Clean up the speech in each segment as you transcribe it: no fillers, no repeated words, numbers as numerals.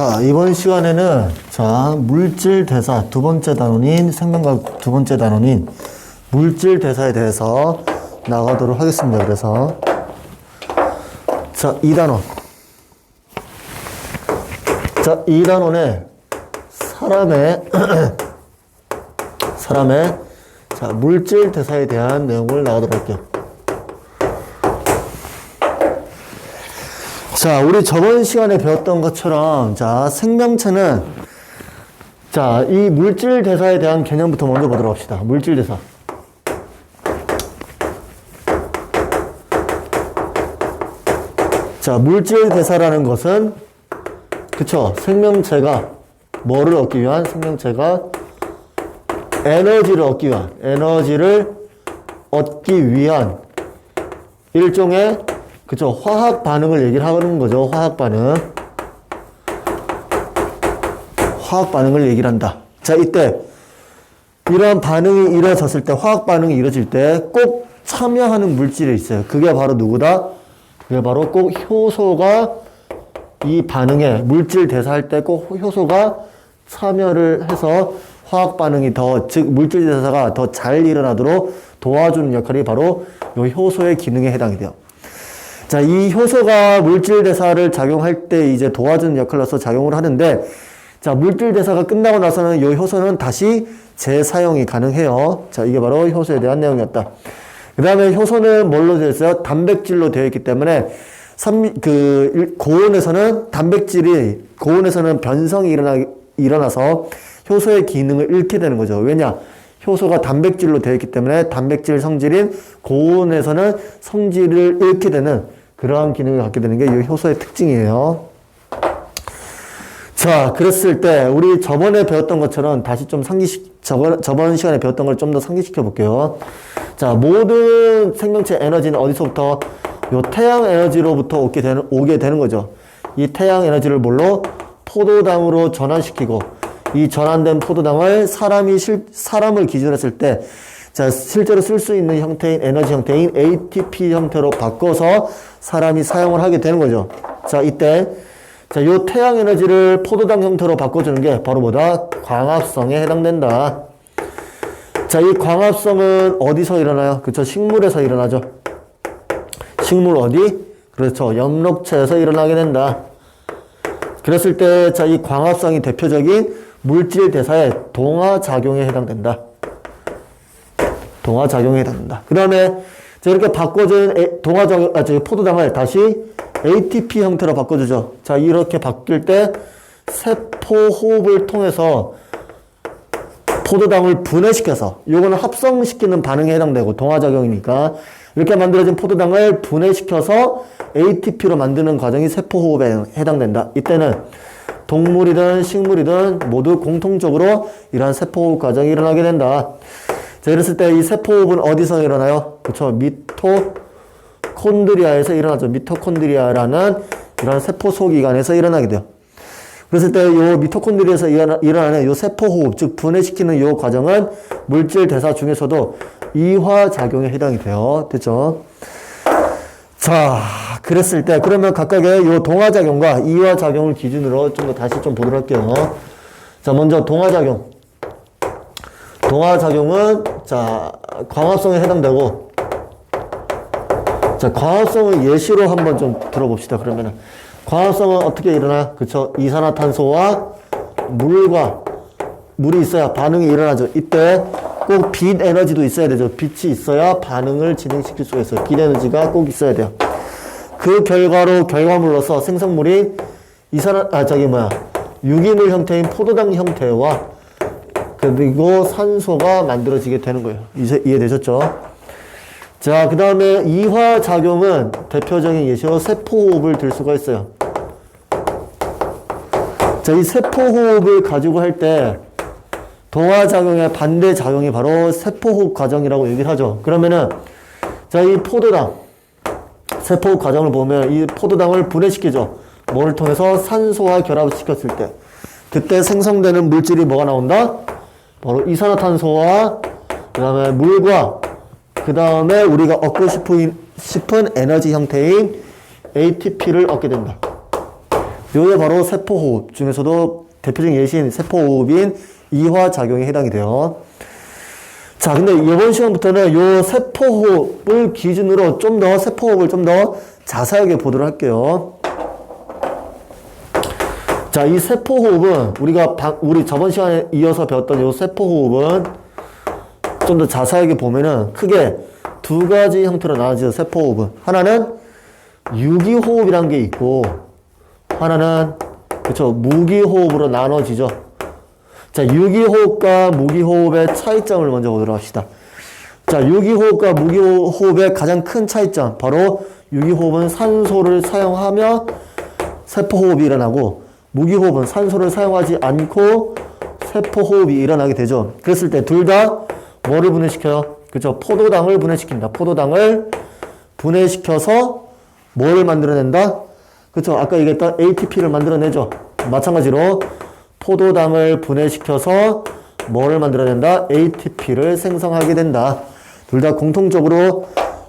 자, 이번 시간에는 자, 물질 대사 두 번째 단원인 생명과학 두 번째 단원인 물질 대사에 대해서 나가도록 하겠습니다. 그래서 자, 2단원. 자, 2단원에 사람의 자, 물질 대사에 대한 내용을 나가도록 할게요. 자, 우리 저번 시간에 배웠던 것처럼, 자, 생명체는, 자, 이 물질 대사에 대한 개념부터 먼저 보도록 합시다. 물질 대사. 자, 물질 대사라는 것은, 그쵸, 생명체가, 뭐를 얻기 위한? 생명체가 에너지를 얻기 위한 일종의 그쵸, 화학 반응을 얘기를 하는 거죠. 화학 반응을 얘기를 한다. 자, 이때 이러한 반응이 이루어졌을 때, 화학 반응이 이루어질 때 꼭 참여하는 물질이 있어요. 그게 바로 누구다? 그게 바로 꼭 효소가 이 반응에 물질 대사할 때 꼭 효소가 참여를 해서 화학 반응이 즉 물질 대사가 더 잘 일어나도록 도와주는 역할이 바로 이 효소의 기능에 해당이 돼요. 자, 이 효소가 물질 대사를 작용할 때 이제 도와주는 역할로서 작용을 하는데, 자, 물질 대사가 끝나고 나서는 이 효소는 다시 재사용이 가능해요. 자, 이게 바로 효소에 대한 내용이었다. 그 다음에 효소는 뭘로 되어 있어요? 단백질로 되어 있기 때문에, 고온에서는 변성이 일어나서 효소의 기능을 잃게 되는 거죠. 왜냐? 효소가 단백질로 되어 있기 때문에 단백질 성질인 고온에서는 성질을 잃게 되는 그러한 기능을 갖게 되는 게 이 효소의 특징이에요. 자, 그랬을 때 우리 저번에 배웠던 것처럼 다시 좀 저번 시간에 배웠던 걸 좀 더 상기시켜 볼게요. 자, 모든 생명체 에너지는 어디서부터? 요 태양 에너지로부터 오게 되는 거죠. 이 태양 에너지를 뭘로? 포도당으로 전환시키고, 이 전환된 포도당을 사람을 기준으로 했을 때, 자, 실제로 쓸 수 있는 형태인, 에너지 형태인 ATP 형태로 바꿔서 사람이 사용을 하게 되는 거죠. 자, 이때, 자, 요 태양 에너지를 포도당 형태로 바꿔주는 게 바로 뭐다? 광합성에 해당된다. 자, 이 광합성은 어디서 일어나요? 그쵸, 식물에서 일어나죠. 식물 어디? 그렇죠, 엽록체에서 일어나게 된다. 그랬을 때, 자, 이 광합성이 대표적인 물질 대사의 동화작용에 해당된다. 그 다음에, 이렇게 바꿔준 포도당을 다시 ATP 형태로 바꿔주죠. 자, 이렇게 바뀔 때, 세포호흡을 통해서 포도당을 분해시켜서, 요거는 합성시키는 반응에 해당되고, 동화작용이니까, 이렇게 만들어진 포도당을 분해시켜서 ATP로 만드는 과정이 세포호흡에 해당된다. 이때는 동물이든 식물이든 모두 공통적으로 이러한 세포호흡 과정이 일어나게 된다. 자, 이랬을 때 이 세포호흡은 어디서 일어나요? 그쵸, 미토콘드리아에서 일어나죠. 미토콘드리아라는 이런 세포 소기관에서 일어나게 돼요. 그랬을 때 이 미토콘드리아에서 일어나는 이 세포호흡, 즉 분해시키는 이 과정은 물질 대사 중에서도 이화작용에 해당이 돼요. 됐죠? 자, 그랬을 때 그러면 각각의 이 동화작용과 이화작용을 기준으로 좀 더 다시 좀 보도록 할게요. 자, 먼저 동화작용은 자, 광합성에 해당되고, 자, 광합성을 예시로 한번 좀 들어봅시다. 그러면은 광합성은 어떻게 일어나? 그쵸? 이산화탄소와 물이 있어야 반응이 일어나죠. 이때 꼭 빛 에너지도 있어야 되죠. 빛이 있어야 반응을 진행시킬 수가 있어요. 빛 에너지가 꼭 있어야 돼요. 그 결과물로서 생성물이 유기물 형태인 포도당 형태와 그리고 산소가 만들어지게 되는 거예요. 이해되셨죠? 자, 그 다음에 이화작용은 대표적인 예시로 세포호흡을 들 수가 있어요. 자, 이 세포호흡을 가지고 할 때 동화작용의 반대작용이 바로 세포호흡 과정이라고 얘기를 하죠. 그러면은, 자, 이 세포호흡 과정을 보면 이 포도당을 분해시키죠. 뭐를 통해서? 산소와 결합을 시켰을 때. 그때 생성되는 물질이 뭐가 나온다? 바로 이산화탄소와 그 다음에 물과 그 다음에 우리가 얻고 싶은 에너지 형태인 ATP를 얻게 된다. 요게 바로 세포호흡 중에서도 대표적인 예시인 세포호흡인 이화작용에 해당이 돼요. 자, 근데 이번 시간부터는 요 세포호흡을 기준으로 세포호흡을 좀 더 자세하게 보도록 할게요. 자, 이 세포호흡은 우리 저번 시간에 이어서 배웠던 요 세포호흡은 좀 더 자세하게 보면은 크게 두 가지 형태로 나눠지죠, 세포호흡은. 하나는 유기호흡이라는 게 있고, 하나는, 그쵸, 무기호흡으로 나눠지죠. 자, 유기호흡과 무기호흡의 차이점을 먼저 보도록 합시다. 자, 유기호흡과 무기호흡의 가장 큰 차이점. 바로 유기호흡은 산소를 사용하며 세포호흡이 일어나고, 무기호흡은 산소를 사용하지 않고 세포호흡이 일어나게 되죠. 그랬을 때 둘 다 뭐를 분해시켜요? 그죠? 포도당을 분해시킨다. 포도당을 분해시켜서 뭐를 만들어낸다? 그쵸? 아까 얘기했던 ATP를 만들어내죠. 마찬가지로 포도당을 분해시켜서 뭐를 만들어낸다? ATP를 생성하게 된다. 둘 다 공통적으로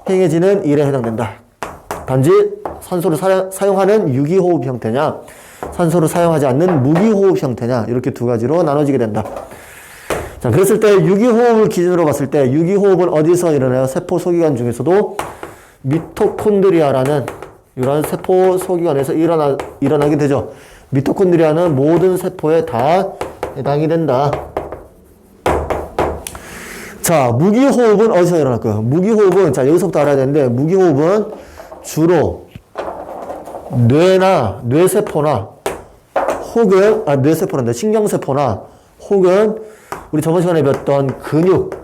행해지는 일에 해당된다. 단지 산소를 사용하는 유기호흡 형태냐, 산소를 사용하지 않는 무기호흡 형태냐, 이렇게 두 가지로 나눠지게 된다. 자, 그랬을 때 유기호흡을 기준으로 봤을 때 유기호흡은 어디서 일어나요? 세포 소기관 중에서도 미토콘드리아라는 이런 세포 소기관에서 일어나게 되죠. 미토콘드리아는 모든 세포에 다 해당이 된다. 자, 무기호흡은 어디서 일어날까요? 무기호흡은, 자, 여기서부터 알아야 되는데, 무기호흡은 주로 뇌세포나 혹은, 뇌세포란다. 신경세포나 혹은 우리 저번 시간에 배웠던 근육,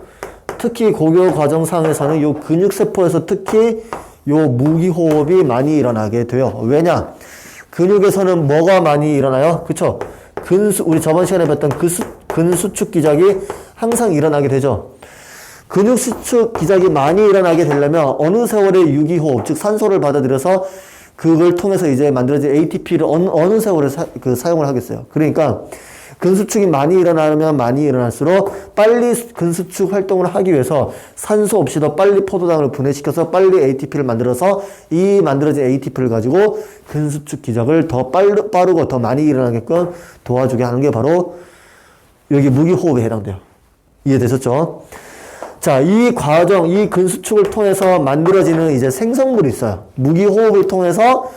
특히 고교 과정상에서는 요 근육세포에서 특히 요 무기호흡이 많이 일어나게 돼요. 왜냐? 근육에서는 뭐가 많이 일어나요? 그쵸? 우리 저번 시간에 배웠던 근수축 기작이 항상 일어나게 되죠. 근육수축 기작이 많이 일어나게 되려면 어느 세월에 유기호흡, 즉 산소를 받아들여서 그걸 통해서 이제 만들어진 ATP를 어느 세월에 사용을 하겠어요. 그러니까 근수축이 많이 일어나면 많이 일어날수록 빨리 근수축 활동을 하기 위해서 산소 없이도 빨리 포도당을 분해시켜서 빨리 ATP를 만들어서 이 만들어진 ATP를 가지고 근수축 기작을 더 빠르고 더 많이 일어나게끔 도와주게 하는 게 바로 여기 무기호흡에 해당돼요. 이해되셨죠? 자, 이 과정, 이 근수축을 통해서 만들어지는 이제 생성물이 있어요. 무기호흡을 통해서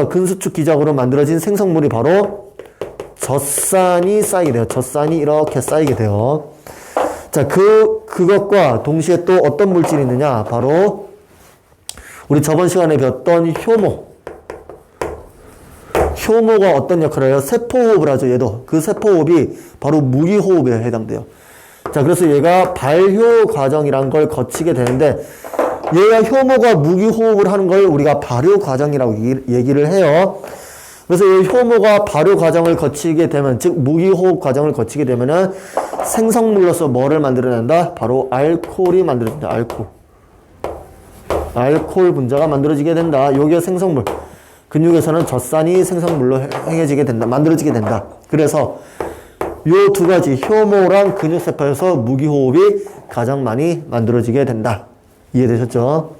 근수축 기작으로 만들어진 생성물이 바로 젖산이 쌓이게 돼요. 젖산이 이렇게 쌓이게 돼요. 자, 그것과 동시에 또 어떤 물질이 있느냐? 바로 우리 저번 시간에 배웠던 효모가 어떤 역할을 해요? 세포호흡을 하죠, 얘도. 그 세포호흡이 바로 무기호흡에 해당돼요. 자, 그래서 얘가 발효 과정이란 걸 거치게 되는데, 얘가 효모가 무기호흡을 하는 걸 우리가 발효 과정이라고 얘기를 해요. 그래서 이 효모가 발효 과정을 거치게 되면, 즉 무기호흡 과정을 거치게 되면은 생성물로서 뭐를 만들어낸다? 바로 알코올이 만들어진다. 알코올 분자가 만들어지게 된다. 요게 생성물. 근육에서는 젖산이 생성물로 만들어지게 된다. 그래서 요 두 가지 효모랑 근육세포에서 무기호흡이 가장 많이 만들어지게 된다. 이해되셨죠?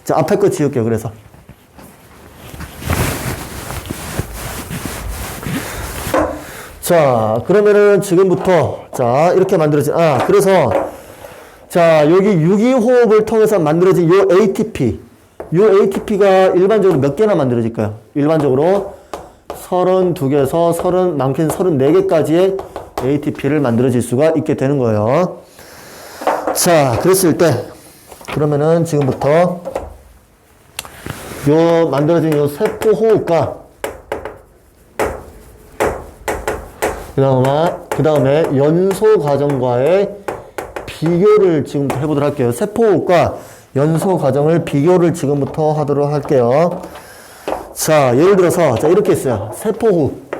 자, 앞에 거 지울게요. 그래서 자, 그러면은 지금부터 자, 이렇게 그래서 자, 여기 유기호흡을 통해서 만들어진 요 ATP가 일반적으로 몇 개나 만들어질까요? 일반적으로 32개에서 많게는 34개까지의 ATP를 만들어질 수가 있게 되는 거예요. 자, 그랬을 때 그러면은 지금부터 요 만들어진 요 세포호흡과 그 다음에 연소 과정과의 비교를 지금부터 해보도록 할게요. 세포호흡과 연소 과정을 비교를 지금부터 하도록 할게요. 자, 예를 들어서, 자, 이렇게 있어요. 세포호흡.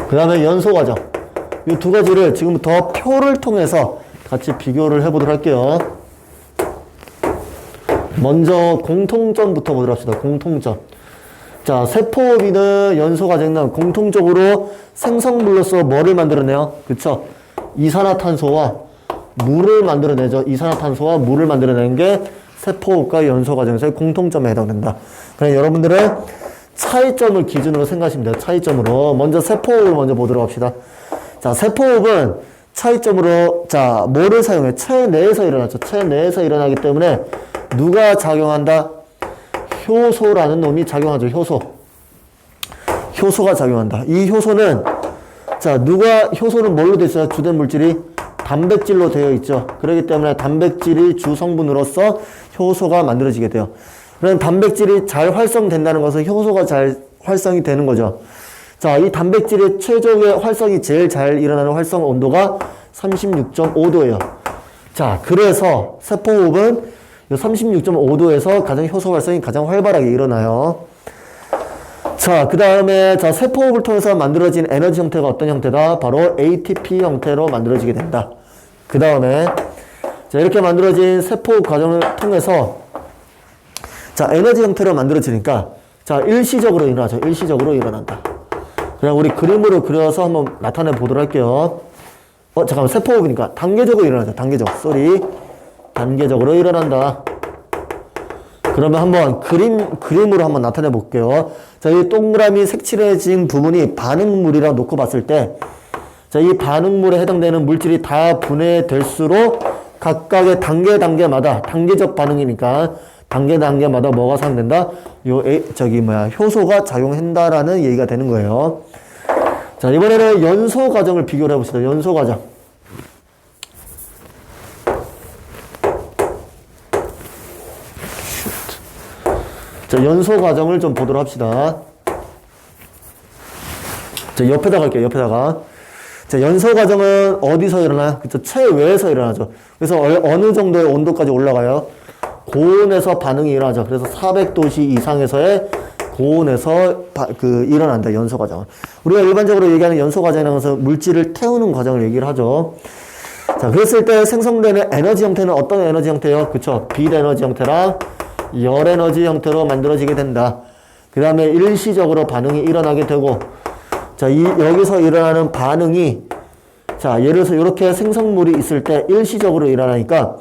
그 다음에 연소 과정. 이 두 가지를 지금부터 표를 통해서 같이 비교를 해보도록 할게요. 먼저 공통점부터 보도록 합시다. 공통점. 자, 세포호흡이든 연소 과정은 공통적으로 생성물로서 뭐를 만들어내요? 그쵸? 이산화탄소와 물을 만들어내죠. 이산화탄소와 물을 만들어내는 게 세포호흡과 연소과정에서의 공통점에 해당된다. 그럼 여러분들은 차이점을 기준으로 생각하시면 돼요. 차이점으로. 먼저 세포호흡을 먼저 보도록 합시다. 자, 세포호흡은 차이점으로, 자, 뭐를 사용해? 체내에서 일어나죠. 체내에서 일어나기 때문에 누가 작용한다? 효소라는 놈이 작용하죠. 효소. 효소가 작용한다. 이 효소는, 자, 효소는 뭘로 되어 있어요? 주된 물질이 단백질로 되어 있죠. 그렇기 때문에 단백질이 주 성분으로서 효소가 만들어지게 돼요. 그럼 단백질이 잘 활성된다는 것은 효소가 잘 활성이 되는 거죠. 자, 이 단백질의 최적의 활성이 제일 잘 일어나는 활성 온도가 36.5도예요. 자, 그래서 세포호흡은 36.5도에서 가장 효소 활성이 가장 활발하게 일어나요. 자, 그 다음에 자, 세포호흡을 통해서 만들어진 에너지 형태가 어떤 형태다? 바로 ATP 형태로 만들어지게 된다. 그 다음에 자, 이렇게 만들어진 세포호흡 과정을 통해서 자, 에너지 형태로 만들어지니까 자, 일시적으로 일어나죠. 일시적으로 일어난다. 그냥 우리 그림으로 그려서 한번 나타내 보도록 할게요. 잠깐만, 세포호흡이니까 단계적으로 일어나죠. 단계적으로 일어난다. 그러면 한번 그림으로 한번 나타내 볼게요. 자, 이 동그라미 색칠해진 부분이 반응물이라고 놓고 봤을 때, 자, 이 반응물에 해당되는 물질이 다 분해될수록 각각의 단계마다 단계적 반응이니까 단계마다 뭐가 사용된다? 효소가 작용한다라는 얘기가 되는 거예요. 자, 이번에는 연소 과정을 비교를 해봅시다. 연소 과정. 자, 연소 과정을 좀 보도록 합시다. 자, 옆에다가 할게요. 옆에다가. 자, 연소 과정은 어디서 일어나요? 그쵸? 체외에서 일어나죠. 그래서 어느 정도의 온도까지 올라가요? 고온에서 반응이 일어나죠. 그래서 400도씨 이상에서의 고온에서 일어난다. 연소 과정은. 우리가 일반적으로 얘기하는 연소 과정이라는 것은 물질을 태우는 과정을 얘기를 하죠. 자, 그랬을 때 생성되는 에너지 형태는 어떤 에너지 형태예요? 그쵸? 빛 에너지 형태랑 열 에너지 형태로 만들어지게 된다. 그 다음에 일시적으로 반응이 일어나게 되고, 자, 여기서 일어나는 반응이, 자, 예를 들어서 이렇게 생성물이 있을 때 일시적으로 일어나니까,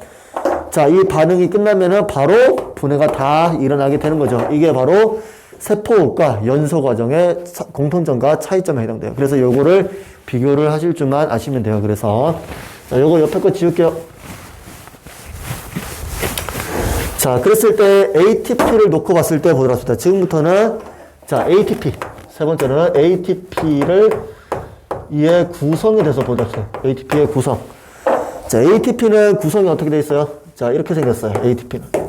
자, 이 반응이 끝나면은 바로 분해가 다 일어나게 되는 거죠. 이게 바로 세포호흡과 연소 과정의 공통점과 차이점에 해당돼요. 그래서 요거를 비교를 하실 줄만 아시면 돼요. 그래서, 자, 요거 옆에 거 지울게요. 자, 그랬을 때 ATP를 놓고 봤을 때 보도록 합시다. 지금부터는, 자, ATP. 세 번째는 ATP를 이의 구성에 대해서 보도록 합시다. ATP의 구성. 자, ATP는 구성이 어떻게 되어 있어요? 자, 이렇게 생겼어요. ATP는.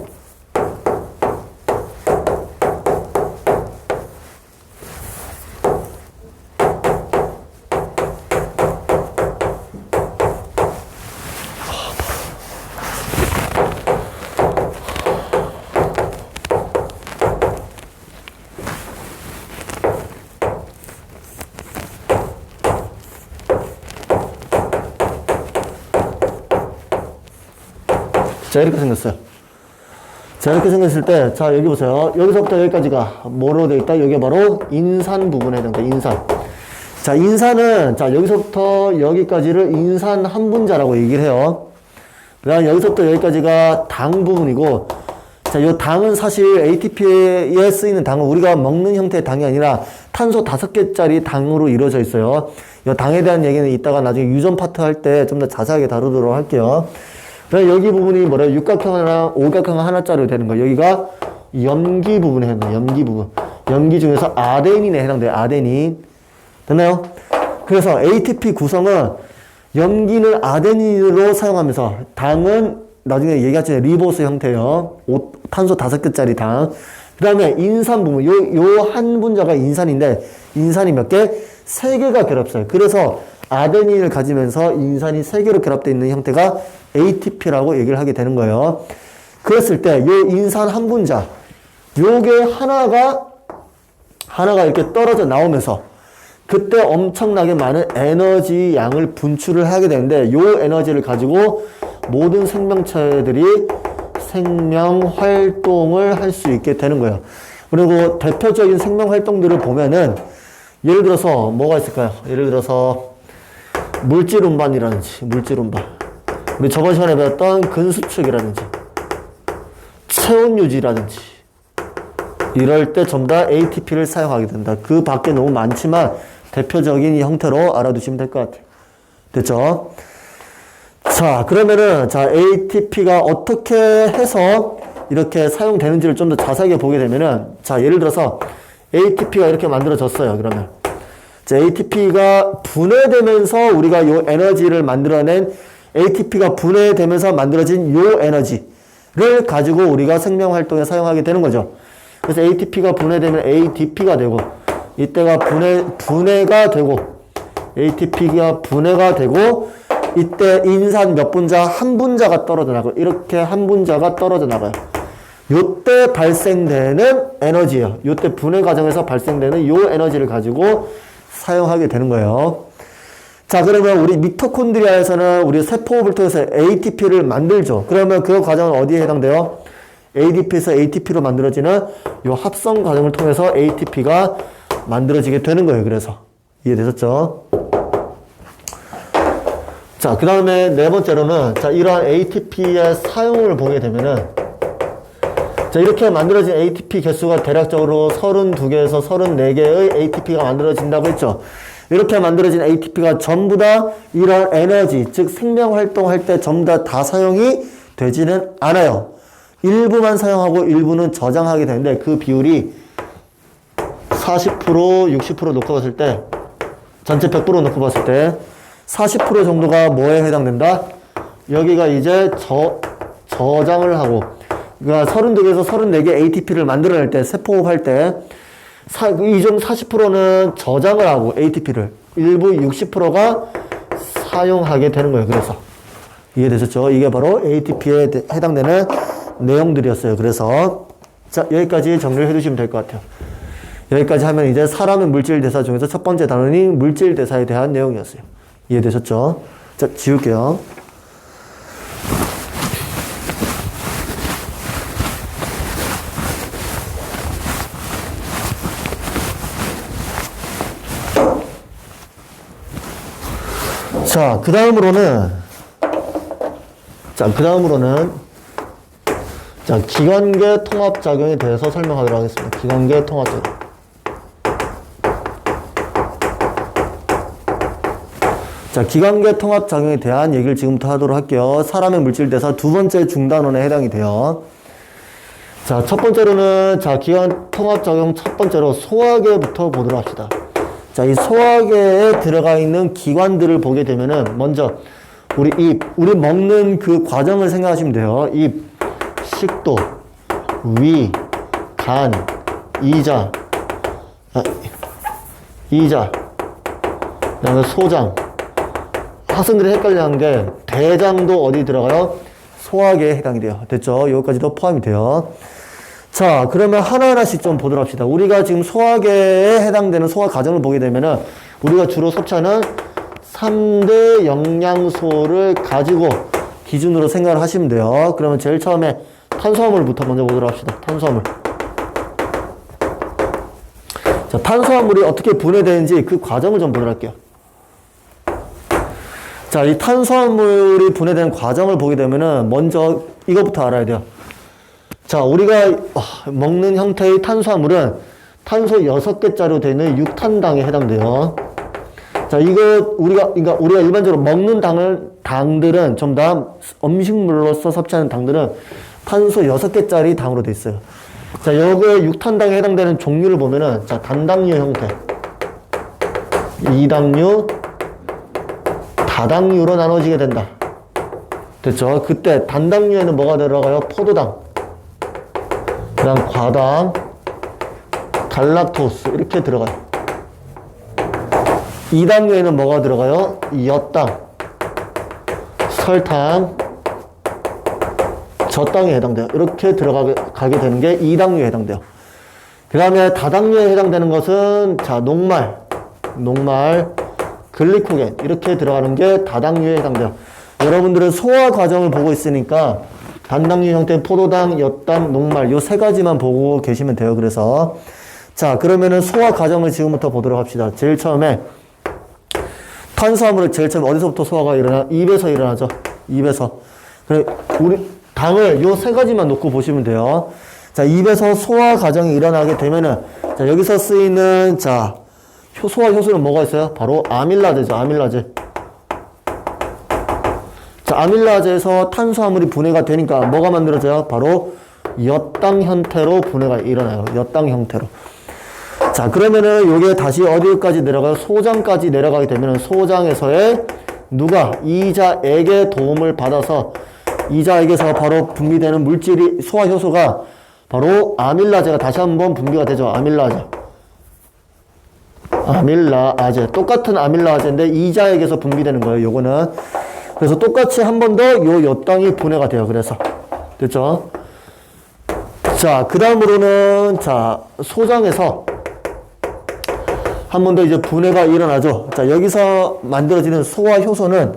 자, 이렇게 생겼어요. 자, 이렇게 생겼을 때, 자, 여기 보세요. 여기서부터 여기까지가 뭐로 되어 있다? 여기 바로 인산 부분에 해당돼, 인산. 자, 인산은, 자, 여기서부터 여기까지를 인산 한 분자라고 얘기를 해요. 그 다음 여기서부터 여기까지가 당 부분이고, 자, 이 당은 사실 ATP에 쓰이는 당은 우리가 먹는 형태의 당이 아니라 탄소 5개짜리 당으로 이루어져 있어요. 이 당에 대한 얘기는 이따가 나중에 유전 파트 할 때 좀 더 자세하게 다루도록 할게요. 그래서 여기 부분이 뭐래요? 육각형 하나, 오각형 하나짜리로 되는 거예요. 여기가 염기 부분에 해당돼요. 염기 부분. 염기 중에서 아데닌에 해당돼요. 아데닌. 됐나요? 그래서 ATP 구성은 염기는 아데닌으로 사용하면서 당은 나중에 얘기하잖아요. 리보스 형태예요. 탄소 5개짜리 당. 그 다음에 인산 부분. 요 한 분자가 인산인데 인산이 몇 개? 3개가 결합해요. 그래서 아데닌을 가지면서 인산이 3개로 결합되어 있는 형태가 ATP라고 얘기를 하게 되는 거예요. 그랬을 때, 요 인산 한 분자, 요게 하나가 이렇게 떨어져 나오면서, 그때 엄청나게 많은 에너지 양을 분출을 하게 되는데, 요 에너지를 가지고 모든 생명체들이 생명 활동을 할 수 있게 되는 거예요. 그리고 대표적인 생명 활동들을 보면은, 예를 들어서 뭐가 있을까요? 예를 들어서, 물질 운반이라든지, 물질 운반. 우리 저번 시간에 배웠던 근수축이라든지 체온 유지라든지 이럴 때 전부 다 ATP를 사용하게 된다. 그 밖에 너무 많지만 대표적인 형태로 알아두시면 될 것 같아요. 됐죠? 자, 그러면은, 자, ATP가 어떻게 해서 이렇게 사용되는지를 좀 더 자세하게 보게 되면은, 자, 예를 들어서 ATP가 이렇게 만들어졌어요. 그러면. 자, ATP가 분해되면서 우리가 요 에너지를 만들어낸 ATP가 분해되면서 만들어진 요 에너지를 가지고 우리가 생명활동에 사용하게 되는 거죠. 그래서 ATP가 분해되면 ADP가 되고, 이때가 분해가 되고, ATP가 분해가 되고, 이때 인산 몇 분자? 한 분자가 떨어져 나가요. 이렇게 한 분자가 떨어져 나가요. 요때 발생되는 에너지예요. 요때 분해 과정에서 발생되는 요 에너지를 가지고 사용하게 되는 거예요. 자, 그러면 우리 미토콘드리아에서는 우리 세포호흡을 통해서 ATP를 만들죠. 그러면 그 과정은 어디에 해당돼요? ADP에서 ATP로 만들어지는 요 합성 과정을 통해서 ATP가 만들어지게 되는 거예요. 그래서 이해되셨죠? 자, 그 다음에 네 번째로는 자, 이러한 ATP의 사용을 보게 되면은 자, 이렇게 만들어진 ATP 개수가 대략적으로 32개에서 34개의 ATP가 만들어진다고 했죠. 이렇게 만들어진 ATP가 전부 다 이런 에너지, 즉 생명활동할 때 전부 다 사용이 되지는 않아요. 일부만 사용하고 일부는 저장하게 되는데 그 비율이 40%, 60% 놓고 봤을 때 전체 100% 놓고 봤을 때 40% 정도가 뭐에 해당된다? 여기가 이제 저장을 하고 그러니까 32개에서 34개 ATP를 만들어낼 때 세포호흡 할 때 이 중 40%는 저장을 하고 ATP를 일부 60%가 사용하게 되는 거예요. 그래서 이해되셨죠? 이게 바로 ATP에 해당되는 내용들이었어요. 그래서 자, 여기까지 정리를 해두시면 될 것 같아요. 여기까지 하면 이제 사람의 물질 대사 중에서 첫 번째 단원이 물질 대사에 대한 내용이었어요. 이해되셨죠? 자, 지울게요. 자, 그 다음으로는 기관계 통합작용에 대해서 설명하도록 하겠습니다. 기관계 통합작용. 자, 기관계 통합작용에 대한 얘기를 지금부터 하도록 할게요. 사람의 물질대사 두 번째 중단원에 해당이 돼요. 자, 첫 번째로는, 자, 기관 통합작용 첫 번째로 소화계부터 보도록 합시다. 자, 이 소화계에 들어가 있는 기관들을 보게 되면은, 먼저, 우리 입, 우리 먹는 그 과정을 생각하시면 돼요. 입, 식도, 위, 간, 이자, 그 다음에 소장. 학생들이 헷갈려하는 게, 대장도 어디 들어가요? 소화계에 해당이 돼요. 됐죠? 여기까지도 포함이 돼요. 자, 그러면 하나하나씩 좀 보도록 합시다. 우리가 지금 소화계에 해당되는 소화 과정을 보게 되면은, 우리가 주로 섭취하는 3대 영양소를 가지고 기준으로 생각을 하시면 돼요. 그러면 제일 처음에 탄수화물부터 먼저 보도록 합시다. 탄수화물. 자, 탄수화물이 어떻게 분해되는지 그 과정을 좀 보도록 할게요. 자, 이 탄수화물이 분해되는 과정을 보게 되면은 먼저 이것부터 알아야 돼요. 자, 우리가 먹는 형태의 탄수화물은 탄소 6개짜리로 되어 있는 육탄당에 해당돼요. 자, 그러니까 우리가 일반적으로 먹는 당들은 전부 다 음식물로서 섭취하는 당들은 탄소 6개짜리 당으로 되어 있어요. 자, 여기에 육탄당에 해당되는 종류를 보면은, 자, 단당류 형태, 이당류, 다당류로 나눠지게 된다. 됐죠? 그때 단당류에는 뭐가 들어가요? 포도당, 그 다음 과당, 갈락토스 이렇게 들어가요. 이당류에는 뭐가 들어가요? 엿당, 설탕, 젖당에 해당돼요. 이렇게 들어가게 되는 게 이당류에 해당돼요. 그 다음에 다당류에 해당되는 것은, 자, 녹말, 글리코겐 이렇게 들어가는 게 다당류에 해당돼요. 여러분들은 소화 과정을 보고 있으니까 단당류 형태의 포도당, 엿당, 녹말 요 세 가지만 보고 계시면 돼요. 그래서 자, 그러면은 소화 과정을 지금부터 보도록 합시다. 제일 처음에 탄수화물을 제일 처음에 어디서부터 소화가 일어나? 입에서 일어나죠. 입에서. 그래, 당을 요 세 가지만 놓고 보시면 돼요. 자, 입에서 소화 과정이 일어나게 되면은, 자, 여기서 쓰이는, 자, 소화 효소는 뭐가 있어요? 바로 아밀라제죠, 아밀라제. 자, 아밀라제에서 탄수화물이 분해가 되니까 뭐가 만들어져요? 바로 엿당 형태로 분해가 일어나요. 엿당 형태로. 자, 그러면은 요게 다시 어디까지 내려가요? 소장까지 내려가게 되면은 소장에서의 누가 이자액의 도움을 받아서 이자액에서 바로 분비되는 물질이 소화 효소가 바로 아밀라제가 다시 한번 분비가 되죠. 아밀라제. 아밀라제. 똑같은 아밀라제인데 이자액에서 분비되는 거예요. 요거는. 그래서 똑같이 한 번 더 요 엿당이 분해가 돼요. 그래서. 됐죠? 자, 그 다음으로는 자, 소장에서 한 번 더 이제 분해가 일어나죠. 자, 여기서 만들어지는 소화 효소는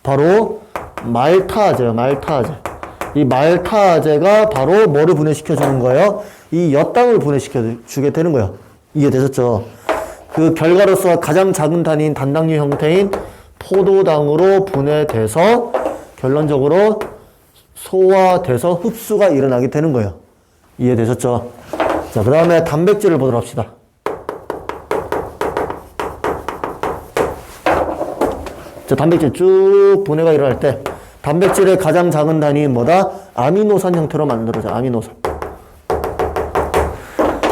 바로 말타아제예요. 말타아제. 이 말타아제가 바로 뭐를 분해시켜 주는 거예요? 이 엿당을 분해시켜 주게 되는 거예요. 이해되셨죠? 그 결과로서 가장 작은 단위인 단당류 형태인 포도당으로 분해돼서 결론적으로 소화돼서 흡수가 일어나게 되는 거예요. 이해되셨죠? 자, 그 다음에 단백질을 보도록 합시다. 자, 단백질 쭉 분해가 일어날 때 단백질의 가장 작은 단위인 뭐다? 아미노산 형태로 만들어져. 아미노산.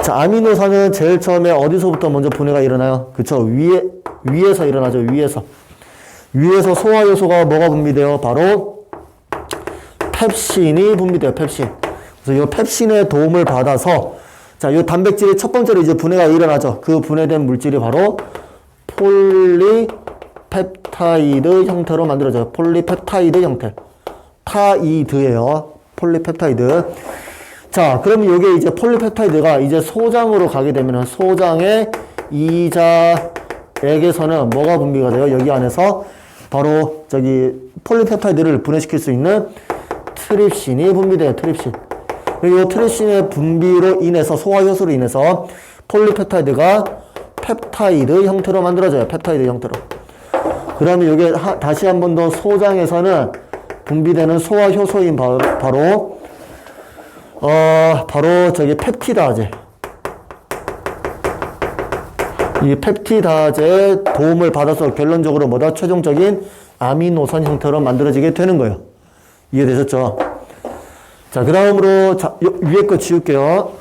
자, 아미노산은 제일 처음에 어디서부터 먼저 분해가 일어나요? 그쵸? 위에서 일어나죠. 위에서 소화 요소가 뭐가 분비돼요? 바로 펩신이 분비돼요. 펩신. 그래서 이 펩신의 도움을 받아서 자, 이 단백질이 첫 번째로 이제 분해가 일어나죠. 그 분해된 물질이 바로 폴리펩타이드 형태로 만들어져요. 폴리펩타이드 형태. 타이드예요. 폴리펩타이드. 자, 그러면 이게 이제 폴리펩타이드가 이제 소장으로 가게 되면 소장의 이자액에서는 뭐가 분비가 돼요? 여기 안에서 바로 저기 폴리펩타이드를 분해시킬 수 있는 트립신이 분비돼요. 트립신. 그리고 이 트립신의 분비로 인해서 소화 효소로 인해서 폴리펩타이드가 펩타이드 형태로 만들어져요. 펩타이드 형태로. 그러면 이게 다시 한 번 더 소장에서는 분비되는 소화 효소인 바로 저기 펩티다제. 이 펩티다제의 도움을 받아서 결론적으로 뭐다? 최종적인 아미노산 형태로 만들어지게 되는 거예요. 이해되셨죠? 자, 그 다음으로 위에 거 지울게요.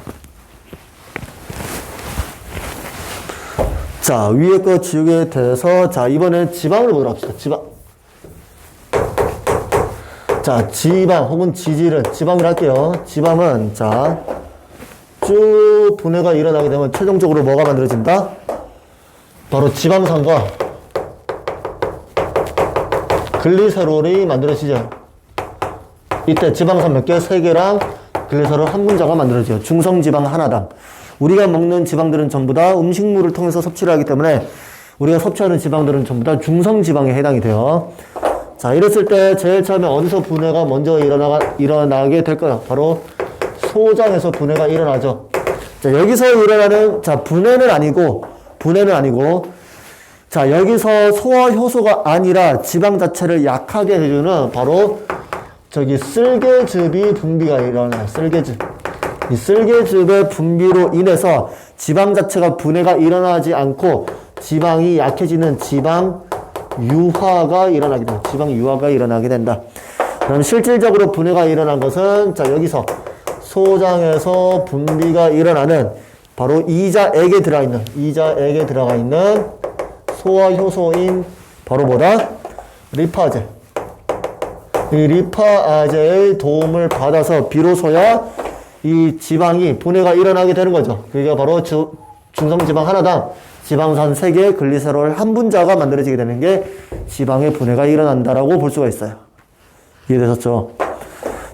자, 위에 거 지우게 돼서 자, 이번엔 지방을 보도록 합시다. 지방. 자, 지방 혹은 지질은 지방을 할게요. 지방은 자, 쭉 분해가 일어나게 되면 최종적으로 뭐가 만들어진다? 바로 지방산과 글리세롤이 만들어지죠. 이때 지방산 몇 개? 3개랑 글리세롤 한 분자가 만들어져요. 중성지방 하나당. 우리가 먹는 지방들은 전부 다 음식물을 통해서 섭취를 하기 때문에 우리가 섭취하는 지방들은 전부 다 중성지방에 해당이 돼요. 자, 이랬을 때 제일 처음에 어디서 분해가 먼저 일어나게 될까요? 바로 소장에서 분해가 일어나죠. 자, 여기서 일어나는, 자, 분해는 아니고, 자, 여기서 소화 효소가 아니라 지방 자체를 약하게 해주는 바로 저기 쓸개즙이 분비가 일어나요. 쓸개즙. 이 쓸개즙의 분비로 인해서 지방 자체가 분해가 일어나지 않고 지방이 약해지는 지방 유화가 일어나게 된다. 지방 유화가 일어나게 된다. 그럼 실질적으로 분해가 일어난 것은 자, 여기서 소장에서 분비가 일어나는 바로 이자액에 들어가 있는 소화 효소인 바로 뭐다? 리파제. 이 리파제의 도움을 받아서 비로소야 이 지방이 분해가 일어나게 되는 거죠. 그게 바로 중성지방 하나당 지방산 3개, 글리세롤 한 분자가 만들어지게 되는 게 지방의 분해가 일어난다라고 볼 수가 있어요. 이해되셨죠?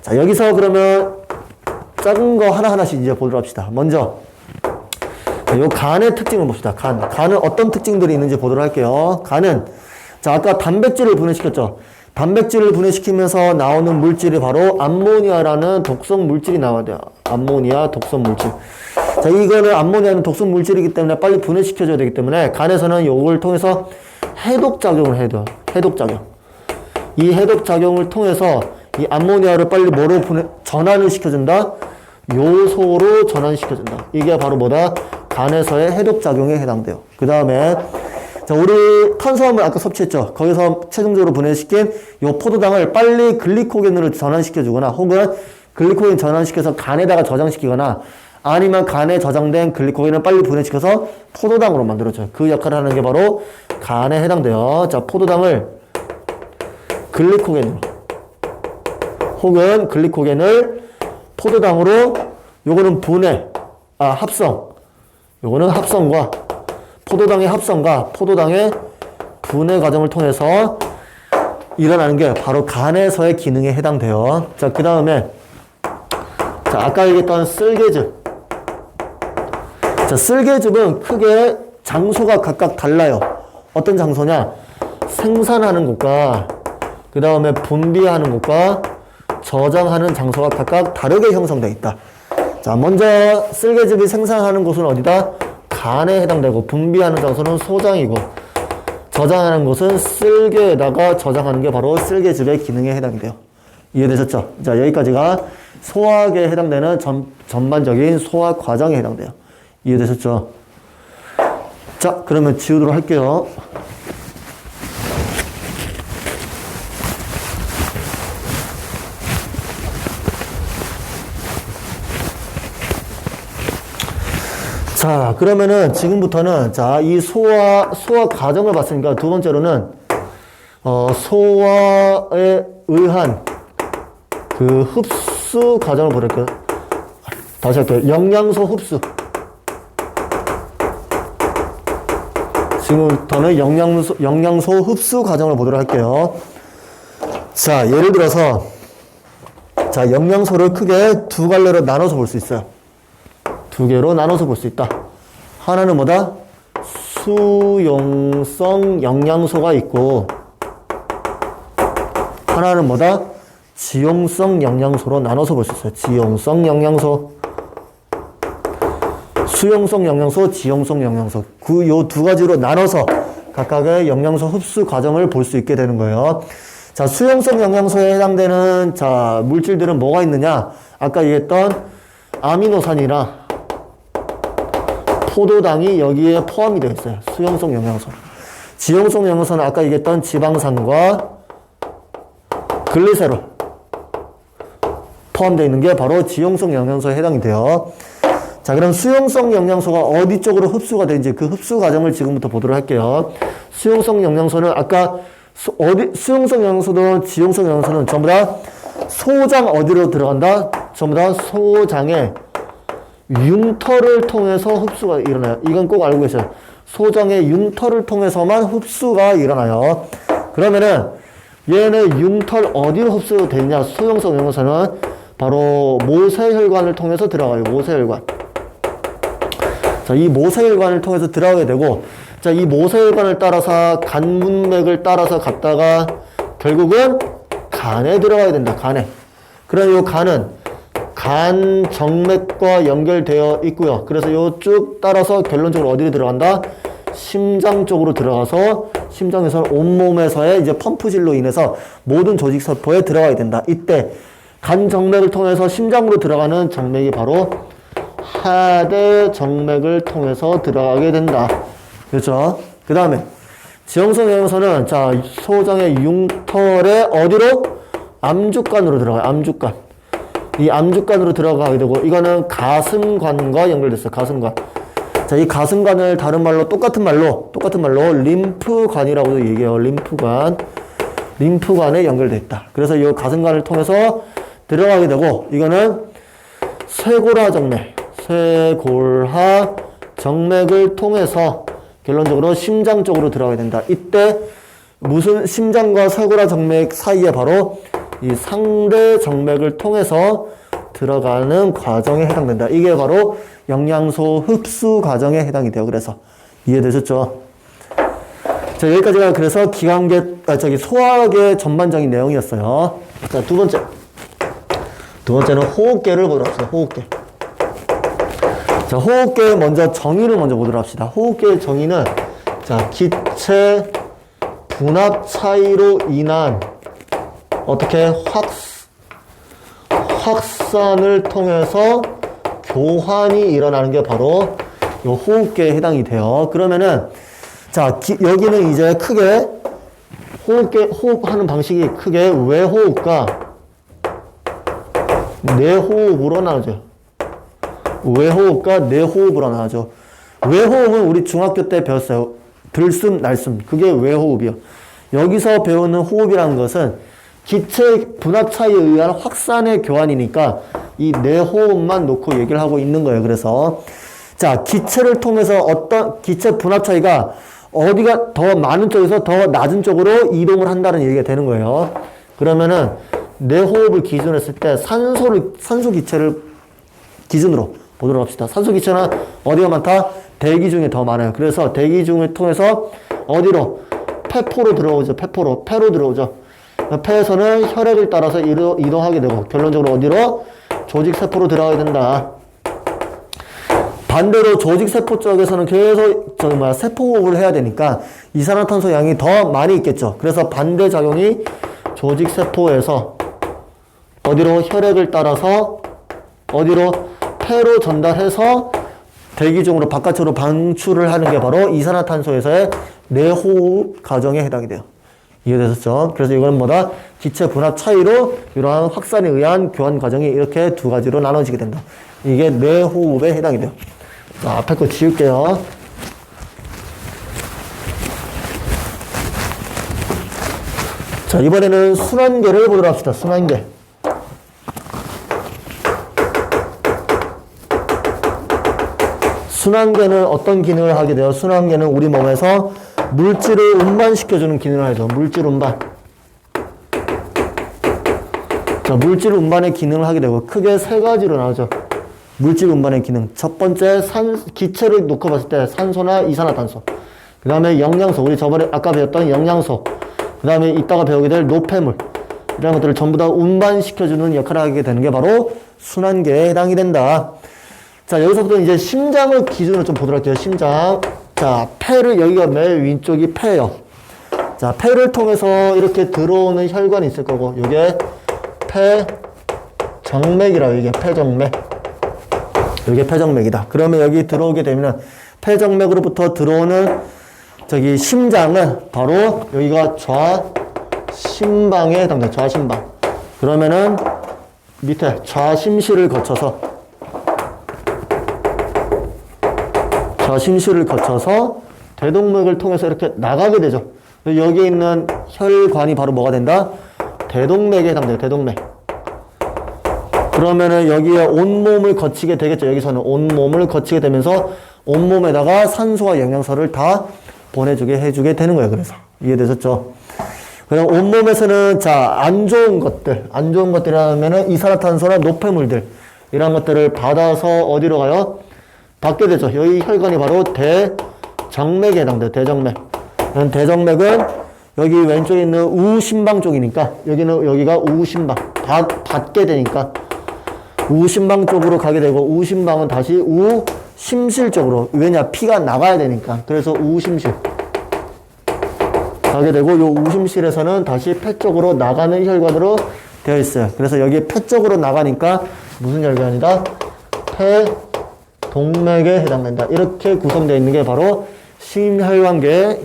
자, 여기서 그러면 작은 거 하나하나씩 이제 보도록 합시다. 먼저 요 간의 특징을 봅시다. 간은 어떤 특징들이 있는지 보도록 할게요. 간은 자, 아까 단백질을 분해시켰죠. 단백질을 분해시키면서 나오는 물질이 바로 암모니아라는 독성 물질이 나와야 돼요. 암모니아 독성 물질. 자, 이거는 암모니아는 독성 물질이기 때문에 빨리 분해시켜줘야 되기 때문에 간에서는 요걸 통해서 해독작용을 해야 돼요. 해독작용. 이 해독작용을 통해서 이 암모니아를 빨리 뭐로 전환을 시켜준다? 요소로 전환시켜준다. 이게 바로 뭐다? 간에서의 해독작용에 해당돼요. 그 다음에 자, 우리 탄수화물 아까 섭취했죠? 거기서 최종적으로 분해시킨 요 포도당을 빨리 글리코겐으로 전환시켜주거나 혹은 글리코겐 전환시켜서 간에다가 저장시키거나 아니면 간에 저장된 글리코겐을 빨리 분해시켜서 포도당으로 만들어줘요. 그 역할을 하는 게 바로 간에 해당돼요. 자, 포도당을 글리코겐으로 혹은 글리코겐을 포도당으로 요거는 분해, 합성. 요거는 합성과 포도당의 합성과 포도당의 분해 과정을 통해서 일어나는 게 바로 간에서의 기능에 해당돼요. 자, 그 다음에 자, 아까 얘기했던 쓸개즙. 자, 쓸개즙은 크게 장소가 각각 달라요. 어떤 장소냐? 생산하는 곳과 그 다음에 분비하는 곳과 저장하는 장소가 각각 다르게 형성되어 있다. 자, 먼저 쓸개즙이 생산하는 곳은 어디다? 간에 해당되고 분비하는 장소는 소장이고 저장하는 곳은 쓸개에다가 저장하는 게 바로 쓸개즙의 기능에 해당이 돼요. 이해되셨죠? 자, 여기까지가 소화학에 해당되는 전반적인 소화 과정에 해당돼요. 이해되셨죠? 자, 그러면 지우도록 할게요. 자, 그러면은 지금부터는 자, 이 소화 과정을 봤으니까 두 번째로는 소화에 의한 그 흡수 과정을 보랄게요. 다시 할게요. 영양소 흡수. 지금부터는 영양소 흡수 과정을 보도록 할게요. 자, 예를 들어서 자, 영양소를 크게 두 갈래로 나눠서 볼 수 있어요. 두 개로 나눠서 볼 수 있다. 하나는 뭐다? 수용성 영양소가 있고 하나는 뭐다? 지용성 영양소로 나눠서 볼 수 있어요. 지용성 영양소, 수용성 영양소, 지용성 영양소. 요 두 가지로 나눠서 각각의 영양소 흡수 과정을 볼 수 있게 되는 거예요. 자, 수용성 영양소에 해당되는 자, 물질들은 뭐가 있느냐? 아까 얘기했던 아미노산이나 포도당이 여기에 포함이 되어 있어요. 수용성 영양소. 지용성 영양소는 아까 얘기했던 지방산과 글리세롤 포함되어 있는 게 바로 지용성 영양소에 해당이 돼요. 자, 그럼 수용성 영양소가 어디 쪽으로 흡수가 되는지 그 흡수 과정을 지금부터 보도록 할게요. 수용성 영양소는 아까 수용성 영양소든 지용성 영양소는 전부 다 소장 어디로 들어간다? 전부 다 소장에 융터를 통해서 흡수가 일어나요. 이건 꼭 알고 계셔요. 소장의 융터를 통해서만 흡수가 일어나요. 그러면은 얘는 융터 어디로 흡수되느냐? 수용성 영양소는 바로 모세혈관을 통해서 들어가요. 모세혈관. 자, 이 모세혈관을 통해서 들어가게 되고, 자, 이 모세혈관을 따라서 간문맥을 따라서 갔다가 결국은 간에 들어가야 된다. 간에. 그럼 이 간은 간 정맥과 연결되어 있고요. 그래서 요 쭉 따라서 결론적으로 어디로 들어간다? 심장 쪽으로 들어가서 심장에서는 온몸에서의 이제 펌프질로 인해서 모든 조직 세포에 들어가야 된다. 이때 간 정맥을 통해서 심장으로 들어가는 정맥이 바로 하대 정맥을 통해서 들어가게 된다. 그렇죠? 그 다음에 지용성 영양소는 자, 소장의 융털에 어디로? 암주간으로 들어가요. 암주간. 이 암주간으로 들어가게 되고 이거는 가슴관과 연결됐어요. 가슴관. 자, 이 가슴관을 다른 말로 똑같은 말로 림프관이라고도 얘기해요. 림프관에 연결돼 있다. 그래서 이 가슴관을 통해서 들어가게 되고 이거는 쇄골하 정맥을 통해서 결론적으로 심장 쪽으로 들어가게 된다. 이때 무슨 심장과 쇄골하 정맥 사이에 바로 이 상대 정맥을 통해서 들어가는 과정에 해당된다. 이게 바로 영양소 흡수 과정에 해당이 돼요. 그래서 이해되셨죠? 자, 여기까지가 그래서 소화학의 전반적인 내용이었어요. 자, 두 번째는 호흡계를 보도록 합시다. 호흡계. 자, 호흡계의 먼저 정의를 먼저 보도록 합시다. 호흡계의 정의는 자, 기체 분압 차이로 인한 어떻게 확산을 통해서 교환이 일어나는 게 바로 요 호흡계에 해당이 돼요. 그러면은 자, 여기는 이제 크게 호흡하는 방식이 크게 외호흡과 내호흡으로 나눠져요. 외호흡과 내호흡으로 나눠져. 외호흡은 우리 중학교 때 배웠어요. 들숨, 날숨. 그게 외호흡이요. 여기서 배우는 호흡이라는 것은 기체 분압 차이에 의한 확산의 교환이니까 이 내호흡만 놓고 얘기를 하고 있는 거예요. 그래서 자, 기체를 통해서 어떤 기체 분압 차이가 어디가 더 많은 쪽에서 더 낮은 쪽으로 이동을 한다는 얘기가 되는 거예요. 그러면은 내호흡을 기준으로 했을 때 산소 기체를 기준으로 보도록 합시다. 산소 기체는 어디가 많다? 대기 중에 더 많아요. 그래서 대기 중을 통해서 어디로? 폐포로 들어오죠. 폐로 들어오죠. 폐에서는 혈액을 따라서 이동하게 되고 결론적으로 어디로? 조직세포로 들어가게 된다. 반대로 조직세포 쪽에서는 계속 세포호흡을 해야 되니까 이산화탄소 양이 더 많이 있겠죠. 그래서 반대작용이 조직세포에서 어디로? 혈액을 따라서 어디로? 폐로 전달해서 대기 중으로 바깥으로 방출을 하는 게 바로 이산화탄소에서의 내호흡 과정에 해당이 돼요. 이해되셨죠? 그래서 이건 뭐다? 기체 분압 차이로 이러한 확산에 의한 교환 과정이 이렇게 두 가지로 나눠지게 된다. 이게 내호흡에 해당이 돼요. 자, 앞에 거 지울게요. 자, 이번에는 순환계를 보도록 합시다. 순환계. 순환계는 어떤 기능을 하게 돼요? 순환계는 우리 몸에서 물질을 운반시켜주는 기능을 하죠. 물질 운반. 자, 물질 운반의 기능을 하게 되고 크게 세 가지로 나오죠. 물질 운반의 기능. 첫 번째, 기체를 놓고 봤을 때 산소나 이산화탄소. 그 다음에 영양소. 우리 저번에 아까 배웠던 영양소. 그 다음에 이따가 배우게 될 노폐물. 이런 것들을 전부 다 운반시켜주는 역할을 하게 되는 게 바로 순환계에 해당이 된다. 자, 여기서부터 이제 심장을 기준으로 좀 보도록 할게요. 심장. 자, 폐를, 여기가 맨 왼쪽이 폐예요. 자, 폐를 통해서 이렇게 들어오는 혈관이 있을 거고, 이게 폐정맥이라고, 이게 폐정맥. 이게 폐정맥이다. 그러면 여기 들어오게 되면 폐정맥으로부터 들어오는 저기 심장은 바로 여기가 좌심방에 해당돼요. 좌심방. 그러면은 밑에 좌심실을 거쳐서 대동맥을 통해서 이렇게 나가게 되죠. 여기 있는 혈관이 바로 뭐가 된다? 대동맥에 해당돼요. 대동맥. 그러면은 여기에 온몸을 거치게 되겠죠. 여기서는 온몸을 거치게 되면서 온몸에다가 산소와 영양소를 다 보내주게 해주게 되는 거예요. 그래서 이해되셨죠? 그럼 온몸에서는 자, 안 좋은 것들이라면은 이산화탄소나 노폐물들 이런 것들을 받아서 어디로 가요? 받게 되죠. 여기 혈관이 바로 대정맥에 해당돼요. 대정맥. 대정맥은 여기 왼쪽에 있는 우심방 쪽이니까 여기가 우심방 받게 되니까 우심방 쪽으로 가게 되고 우심방은 다시 우심실 쪽으로 왜냐 피가 나가야 되니까 그래서 우심실 가게 되고 요 우심실에서는 다시 폐 쪽으로 나가는 혈관으로 되어 있어요. 그래서 여기 폐 쪽으로 나가니까 무슨 혈관이다? 폐동맥에 해당된다. 이렇게 구성되어 있는 게 바로 심혈관계에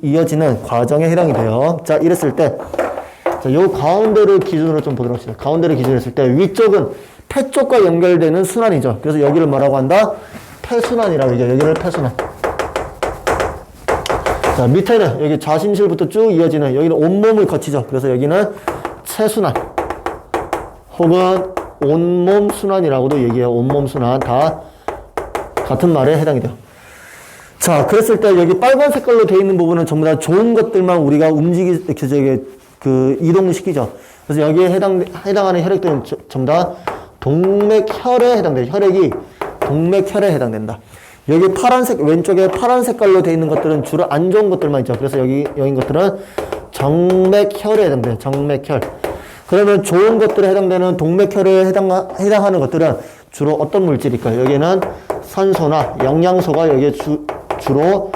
이어지는 과정에 해당이 돼요. 자, 이랬을 때 자, 요 가운데를 기준으로 좀 보도록 합시다. 가운데를 기준으로 했을 때 위쪽은 폐 쪽과 연결되는 순환이죠. 그래서 여기를 뭐라고 한다? 폐순환이라고 얘기해요. 여기를 폐순환. 자, 밑에는 여기 좌심실부터 쭉 이어지는 여기는 온몸을 거치죠. 그래서 여기는 체순환 혹은 온몸 순환이라고도 얘기해요. 온몸 순환 다 같은 말에 해당이 돼요. 자, 그랬을 때 여기 빨간 색깔로 되어 있는 부분은 전부 다 좋은 것들만 우리가 이동시키죠. 그래서 여기에 해당하는 혈액들은 전부 다 동맥혈에 해당돼요. 혈액이 동맥혈에 해당된다. 여기 파란색, 왼쪽에 파란 색깔로 되어 있는 것들은 주로 안 좋은 것들만 있죠. 그래서 여기 것들은 정맥혈에 해당돼요. 정맥혈. 그러면 좋은 것들에 해당되는 동맥혈에 해당하는 것들은 주로 어떤 물질일까요? 여기는 산소나 영양소가 여기에 주로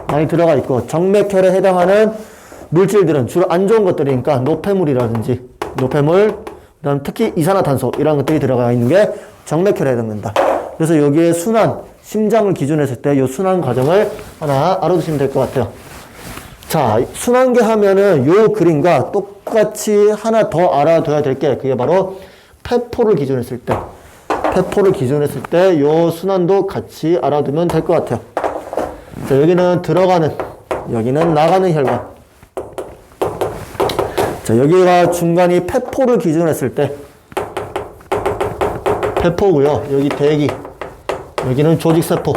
많이 들어가 있고, 정맥혈에 해당하는 물질들은 주로 안 좋은 것들이니까 노폐물이라든지, 노폐물, 그다음 특히 이산화탄소 이런 것들이 들어가 있는 게 정맥혈에 해당된다. 그래서 여기에 순환, 심장을 기준으로 했을 때 이 순환 과정을 하나 알아두시면 될 것 같아요. 자, 순환계 하면은 요 그림과 똑같이 하나 더 알아둬야 될 게 그게 바로 폐포를 기준으로 했을 때, 폐포를 기준으로 했을 때 요 순환도 같이 알아두면 될 것 같아요. 자, 여기는 들어가는, 여기는 나가는 혈관. 자, 여기가 중간이 폐포를 기준으로 했을 때 폐포고요. 여기 대기, 여기는 조직세포.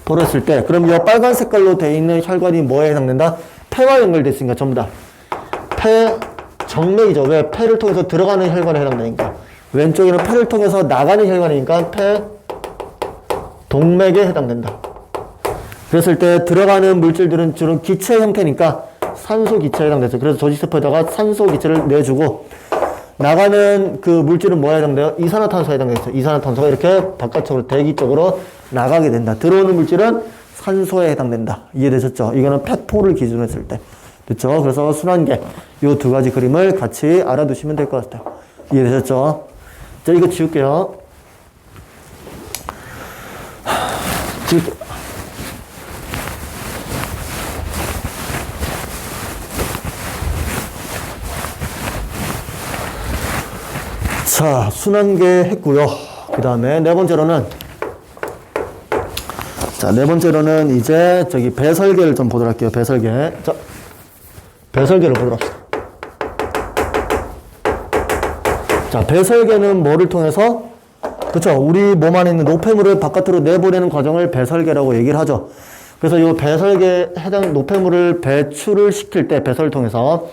포를 했을 때, 그럼 이 빨간 색깔로 되어 있는 혈관이 뭐에 해당된다? 폐와 연결됐으니까 전부 다. 폐, 정맥이죠. 왜? 폐를 통해서 들어가는 혈관에 해당되니까. 왼쪽에는 폐를 통해서 나가는 혈관이니까 폐, 동맥에 해당된다. 그랬을 때 들어가는 물질들은 주로 기체 형태니까 산소 기체에 해당되죠. 그래서 조직세포에다가 산소 기체를 내주고, 나가는 그 물질은 뭐에 해당돼요? 이산화탄소에 해당되죠. 이산화탄소가 이렇게 바깥쪽으로 대기 쪽으로 나가게 된다. 들어오는 물질은 산소에 해당된다. 이해되셨죠? 이거는 폐포를 기준으로 했을 때. 됐죠? 그래서 순환계 요 두 가지 그림을 같이 알아두시면 될 것 같아요. 이해되셨죠? 자, 이거 지울게요. 지울게요. 자, 순환계 했고요. 그 다음에 네 번째로는, 자, 네 번째로는 이제 저기 배설계를 좀 보도록 할게요. 배설계. 자, 배설계를 보도록 합시다. 자, 배설계는 뭐를 통해서? 그쵸. 우리 몸 안에 있는 노폐물을 바깥으로 내보내는 과정을 배설계라고 얘기를 하죠. 그래서 이 배설계에 해당 노폐물을 배출을 시킬 때 배설을 통해서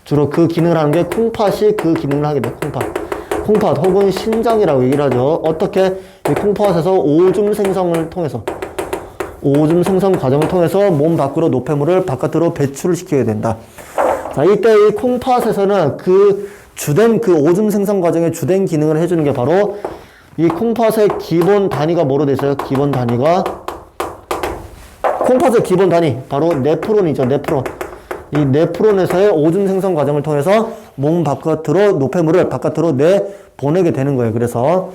주로 그 기능을 하는 게 콩팥이 그 기능을 하게 돼요. 콩팥 혹은 신장이라고 얘기를 하죠. 어떻게? 이 콩팥에서 오줌 생성을 통해서, 오줌 생성 과정을 통해서 몸 밖으로 노폐물을 바깥으로 배출을 시켜야 된다. 자, 이때 이 콩팥에서는 그 주된 그 오줌 생성 과정의 주된 기능을 해주는 게 바로 이 콩팥의 기본 단위가 뭐로 되어 있어요? 기본 단위가, 콩팥의 기본 단위 바로 네프론이죠. 네프론. 이 네프론에서의 오줌 생성 과정을 통해서 몸 바깥으로 노폐물을 바깥으로 내보내게 되는 거예요. 그래서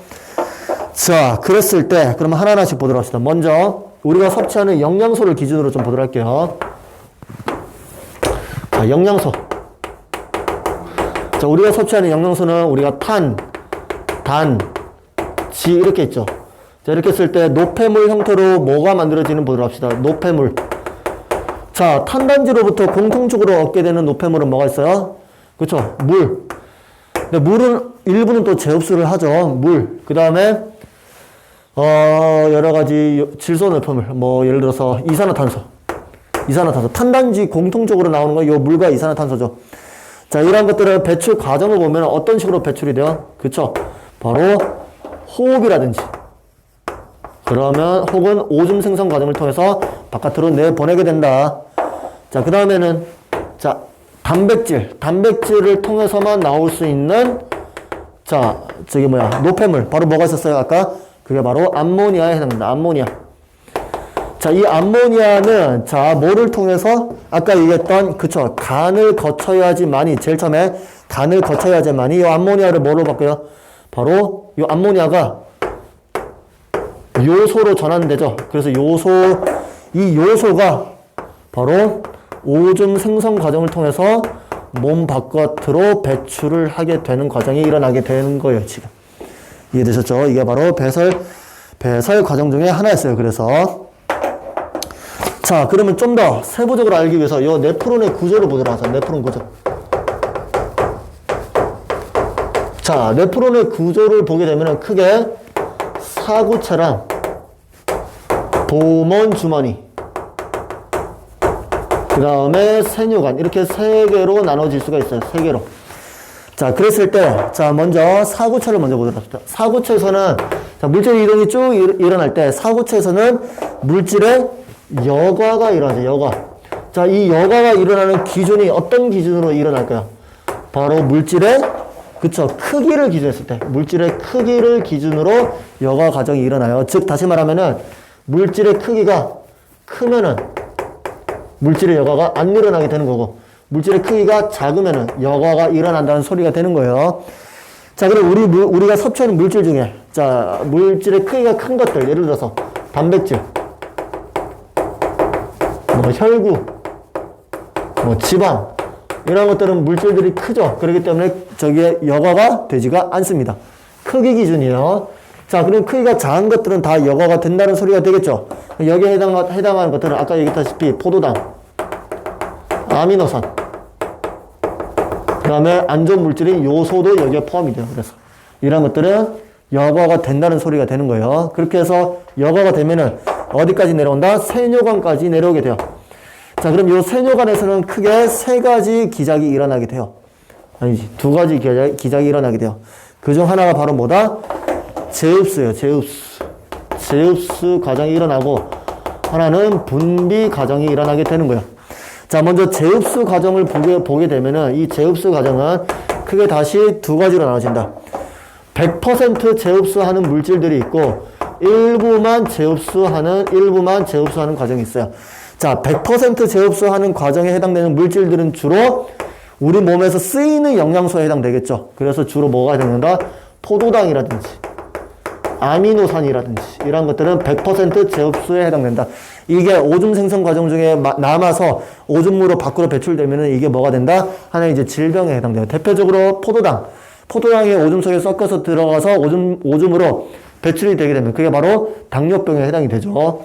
자, 그랬을 때 그러면 하나하나씩 보도록 합시다. 먼저 우리가 섭취하는 영양소를 기준으로 좀 보도록 할게요. 자, 영양소. 자, 우리가 섭취하는 영양소는 우리가 탄, 단, 지 이렇게 있죠. 자, 이렇게 했을 때 노폐물 형태로 뭐가 만들어지는 보도록 합시다. 노폐물. 자, 탄단지로부터 공통적으로 얻게 되는 노폐물은 뭐가 있어요? 그쵸? 물. 근데 물은 일부는 또 재흡수를 하죠. 물. 그 다음에 여러 가지 질소 노폐물. 뭐 예를 들어서 이산화탄소. 탄단지 공통적으로 나오는 건 요 물과 이산화탄소죠. 자, 이런 것들은 배출 과정을 보면 어떤 식으로 배출이 돼요? 그쵸? 바로 호흡이라든지, 그러면 혹은 오줌 생성 과정을 통해서 바깥으로 내보내게 된다. 자, 그 다음에는 자, 단백질을 통해서만 나올 수 있는, 자, 저기 뭐야, 노폐물. 바로 뭐가 있었어요? 아까 그게 바로 암모니아에 해당된다. 암모니아. 자, 이 암모니아는 자, 뭐를 통해서 아까 얘기했던, 그쵸, 간을 거쳐야지만이, 제일 처음에 간을 거쳐야지만이 이 암모니아를 뭐로 바꿔요? 바로 이 암모니아가 요소로 전환되죠. 그래서 이 요소가 바로 오줌 생성 과정을 통해서 몸 바깥으로 배출을 하게 되는 과정이 일어나게 되는 거예요, 지금. 이해되셨죠? 이게 바로 배설 과정 중에 하나였어요. 그래서 자, 그러면 좀 더 세부적으로 알기 위해서 이 네프론의 구조를 보도록 하자. 네프론 구조. 자, 네프론의 구조를 보게 되면 크게 사구체랑 보먼 주머니, 그 다음에 세뇨관, 이렇게 세 개로 나눠질 수가 있어요. 세 개로. 자, 그랬을 때, 자, 먼저 사구체를 먼저 보도록 합시다. 사구체에서는, 자, 물질 이동이 쭉 일어날 때, 사구체에서는 물질의 여과가 일어나죠. 여과. 자, 이 여과가 일어나는 기준이 어떤 기준으로 일어날까요? 바로 물질의, 그쵸, 크기를 기준했을 때, 물질의 크기를 기준으로 여과 과정이 일어나요. 즉, 다시 말하면은, 물질의 크기가 크면은, 물질의 여과가 안 일어나게 되는 거고, 물질의 크기가 작으면은 여과가 일어난다는 소리가 되는 거예요. 자, 그럼 우리가 섭취하는 물질 중에, 자, 물질의 크기가 큰 것들, 예를 들어서 단백질, 뭐 혈구, 뭐 지방, 이런 것들은 물질들이 크죠. 그렇기 때문에 저기에 여과가 되지가 않습니다. 크기 기준이에요. 자, 그럼 크기가 작은 것들은 다 여과가 된다는 소리가 되겠죠. 여기에 해당하는 것들은 아까 얘기했다시피 포도당, 아미노산, 그 다음에 안 좋은 물질인 요소도 여기에 포함이 돼요. 그래서 이런 것들은 여과가 된다는 소리가 되는 거예요. 그렇게 해서 여과가 되면은 어디까지 내려온다? 세뇨관까지 내려오게 돼요. 자, 그럼 이 세뇨관에서는 크게 세 가지 기작이 일어나게 돼요. 아니지, 두 가지 기작이 일어나게 돼요. 그중 하나가 바로 뭐다? 제흡수예요. 제흡수 과정이 일어나고, 하나는 분비 과정이 일어나게 되는 거예요. 자, 먼저 제흡수 과정을 보게 되면은 이 제흡수 과정은 크게 다시 두 가지로 나눠진다. 100% 제흡수하는 물질들이 있고 일부만 제흡수하는 과정이 있어요. 자, 100% 제흡수하는 과정에 해당되는 물질들은 주로 우리 몸에서 쓰이는 영양소에 해당되겠죠. 그래서 주로 뭐가 되는가? 포도당이라든지 아미노산이라든지 이런 것들은 100% 제흡수에 해당된다. 이게 오줌 생성 과정 중에 남아서 오줌으로 밖으로 배출되면은 이게 뭐가 된다? 하나의 이제 질병에 해당돼요. 대표적으로 포도당이 오줌 속에 섞여서 들어가서 오줌으로 배출이 되게 되면 그게 바로 당뇨병에 해당이 되죠.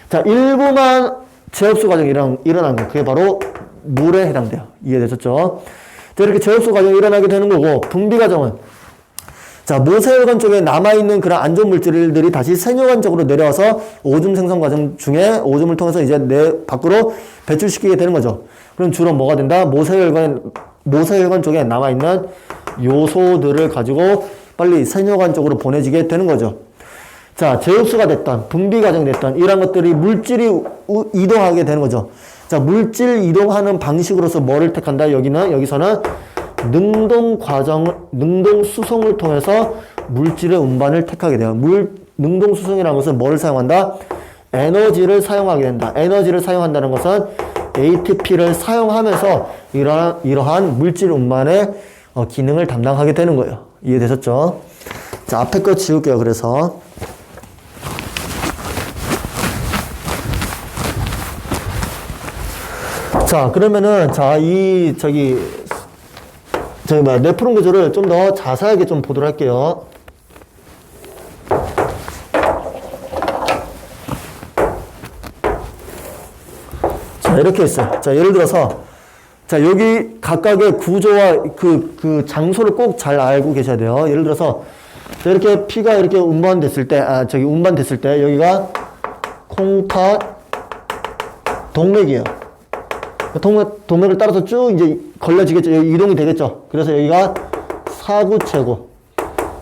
자, 일부만 제흡수 과정이 일어나는 거, 그게 바로 물에 해당돼요. 이해되셨죠? 자, 이렇게 제흡수 과정이 일어나게 되는 거고, 분비 과정은, 자, 모세혈관 쪽에 남아있는 그런 안 좋은 물질들이 다시 세뇨관 쪽으로 내려와서 오줌 생성 과정 중에 오줌을 통해서 이제 내 밖으로 배출시키게 되는 거죠. 그럼 주로 뭐가 된다? 모세혈관 쪽에 남아있는 요소들을 가지고 빨리 세뇨관 쪽으로 보내지게 되는 거죠. 자, 제흡수가 됐던, 분비 과정이 됐던, 이런 것들이 물질이 이동하게 되는 거죠. 자, 물질 이동하는 방식으로서 뭐를 택한다? 여기서는 능동 수송을 통해서 물질의 운반을 택하게 돼요. 능동 수송이라는 것은 뭐를 사용한다? 에너지를 사용하게 된다. 에너지를 사용한다는 것은 ATP를 사용하면서 이러한 물질 운반의 기능을 담당하게 되는 거예요. 이해되셨죠? 자, 앞에 거 지울게요. 그래서. 자, 그러면은, 자, 네프론 구조를 좀 더 자세하게 좀 보도록 할게요. 자, 이렇게 있어요. 자, 예를 들어서, 자, 여기 각각의 구조와 그 장소를 꼭 잘 알고 계셔야 돼요. 예를 들어서, 자, 이렇게 피가 이렇게 운반됐을 때, 여기가 콩팥 동맥이에요. 동맥을 따라서 쭉 이제 걸려지겠죠. 여기 이동이 되겠죠. 그래서 여기가 사구체고,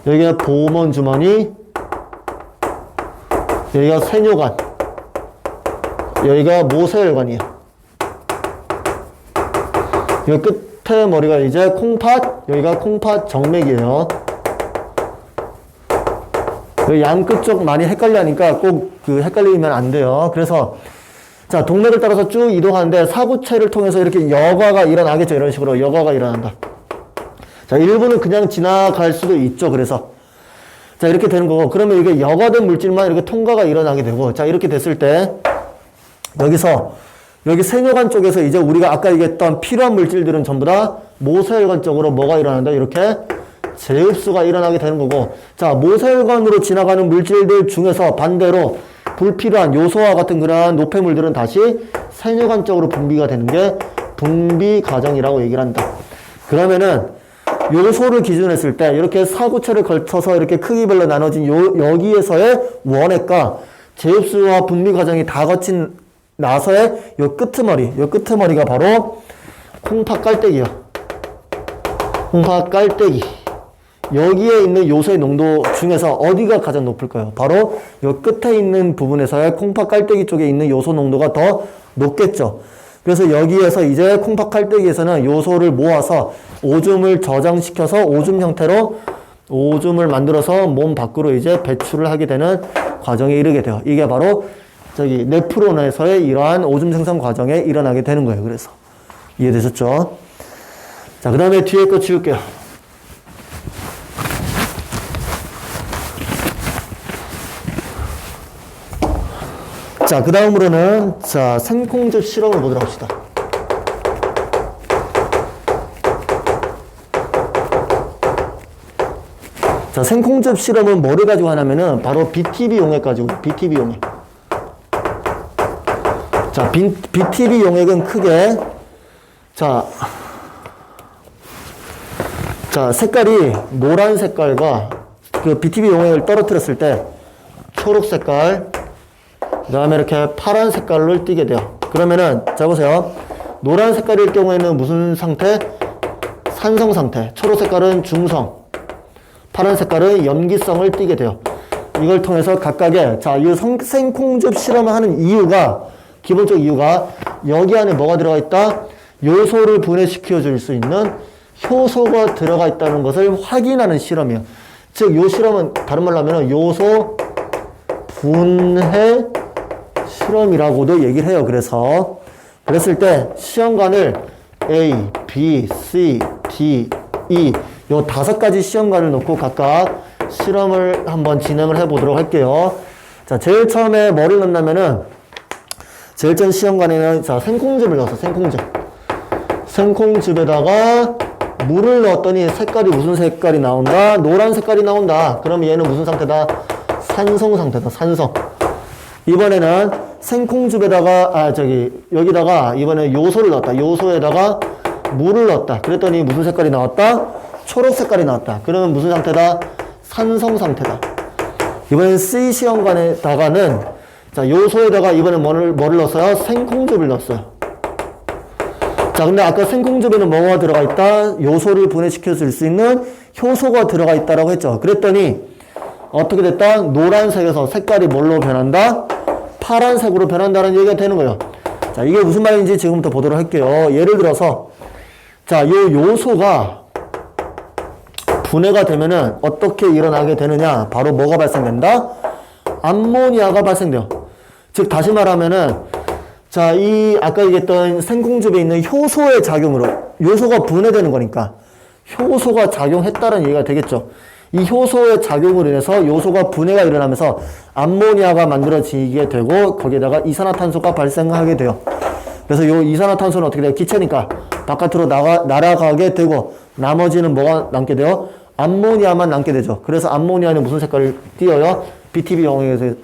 여기가 보호원 주머니, 여기가 세뇨관, 여기가 모세혈관이에요. 여기 끝에 머리가 이제 콩팥, 여기가 콩팥 정맥이에요. 여기 양끝 쪽 많이 헷갈려 하니까 꼭 헷갈리면 안 돼요. 그래서 자, 동맥을 따라서 쭉 이동하는데 사구체를 통해서 이렇게 여과가 일어나겠죠. 이런 식으로 여과가 일어난다. 자, 일부는 그냥 지나갈 수도 있죠. 그래서 자, 이렇게 되는 거고, 그러면 이게 여과된 물질만 이렇게 통과가 일어나게 되고, 자, 이렇게 됐을 때 여기 세뇨관 쪽에서 이제 우리가 아까 얘기했던 필요한 물질들은 전부 다 모세혈관 쪽으로 뭐가 일어난다? 이렇게 제흡수가 일어나게 되는 거고, 자, 모세혈관으로 지나가는 물질들 중에서 반대로 불필요한 요소와 같은 그러한 노폐물들은 다시 세뇨관 쪽으로 분비가 되는 게 분비 과정이라고 얘기를 한다. 그러면은 요소를 기준했을 때 이렇게 사구체를 걸쳐서 이렇게 크기별로 나눠진 여기에서의 원액과 제흡수와 분비 과정이 다 거친 나서의 요 끄트머리가 바로 콩팥 깔때기예요. 콩팥 깔때기. 여기에 있는 요소의 농도 중에서 어디가 가장 높을까요? 바로 이 끝에 있는 부분에서의 콩팥 깔때기 쪽에 있는 요소 농도가 더 높겠죠. 그래서 여기에서 이제 콩팥 깔때기에서는 요소를 모아서 오줌을 저장시켜서 오줌 형태로 오줌을 만들어서 몸 밖으로 이제 배출을 하게 되는 과정에 이르게 돼요. 이게 바로 네프론에서의 이러한 오줌 생성 과정에 일어나게 되는 거예요. 그래서 이해되셨죠? 자, 그 다음에 뒤에 거 지울게요. 자, 그 다음으로는, 자, 생콩즙 실험을 보도록 합시다. 자, 생콩즙 실험은 뭐를 가지고 하냐면은, 바로 BTB 용액 가지고, BTB 용액. 자, BTB 용액은 크게, 자, 색깔이 노란 색깔과 그 BTB 용액을 떨어뜨렸을 때, 초록 색깔, 그 다음에 이렇게 파란 색깔로 띄게 돼요. 그러면은, 자, 보세요. 노란 색깔일 경우에는 무슨 상태? 산성 상태. 초록 색깔은 중성. 파란 색깔은 염기성을 띠게 돼요. 이걸 통해서 각각의, 자, 이 생콩즙 실험을 하는 이유가, 기본적 이유가, 여기 안에 뭐가 들어가 있다? 요소를 분해시켜 줄 수 있는 효소가 들어가 있다는 것을 확인하는 실험이에요. 즉, 요 실험은, 다른 말로 하면 요소 분해 실험이라고도 얘기를 해요. 그래서 그랬을 때 시험관을 A, B, C, D, E 요 5가지 시험관을 놓고 각각 실험을 한번 진행을 해보도록 할게요. 자, 제일 처음에 뭐를 넣냐면은 제일 전 시험관에는 자, 생콩즙을 넣었어. 생콩즙에다가 물을 넣었더니 색깔이 무슨 색깔이 나온다? 노란 색깔이 나온다. 그럼 얘는 무슨 상태다? 산성 상태다. 산성. 이번에는 생콩즙에다가 여기다가 이번에 요소를 넣었다. 요소에다가 물을 넣었다. 그랬더니 무슨 색깔이 나왔다? 초록 색깔이 나왔다. 그러면 무슨 상태다? 산성 상태다. 이번엔 C 시험관에다가는 자, 요소에다가 이번에 뭐를 넣었어요? 생콩즙을 넣었어요. 자, 근데 아까 생콩즙에는 뭐가 들어가 있다? 요소를 분해시켜 줄 수 있는 효소가 들어가 있다라고 했죠. 그랬더니 어떻게 됐다? 노란색에서 색깔이 뭘로 변한다? 파란색으로 변한다는 얘기가 되는 거예요. 자, 이게 무슨 말인지 지금부터 보도록 할게요. 예를 들어서, 자, 요 요소가 분해가 되면은 어떻게 일어나게 되느냐? 바로 뭐가 발생된다? 암모니아가 발생돼요. 즉, 다시 말하면은, 자, 아까 얘기했던 생콩즙에 있는 효소의 작용으로, 요소가 분해되는 거니까, 효소가 작용했다는 얘기가 되겠죠. 이 효소의 작용으로 인해서 요소가 분해가 일어나면서 암모니아가 만들어지게 되고 거기에다가 이산화탄소가 발생하게 돼요. 그래서 이 이산화탄소는 어떻게 돼요? 기체니까 바깥으로 날아가게 되고 나머지는 뭐가 남게 돼요? 암모니아만 남게 되죠. 그래서 암모니아는 무슨 색깔을 띄어요? BTB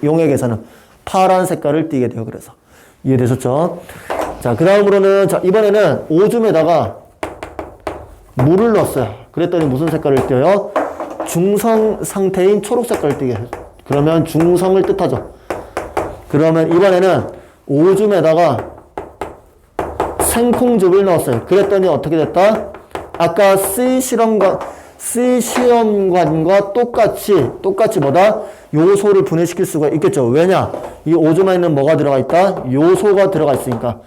용액에서는 파란 색깔을 띠게 돼요. 그래서 이해되셨죠? 자, 그 다음으로는 자, 이번에는 오줌에다가 물을 넣었어요. 그랬더니 무슨 색깔을 띄어요? 중성 상태인 초록 색깔을 띠게 해요. 그러면 중성을 뜻하죠. 그러면 이번에는 오줌에다가 생콩즙을 넣었어요. 그랬더니 어떻게 됐다? 아까 C 시험관과 똑같이 뭐다? 요소를 분해시킬 수가 있겠죠. 왜냐? 이 오줌 안에는 뭐가 들어가 있다? 요소가 들어가 있으니까.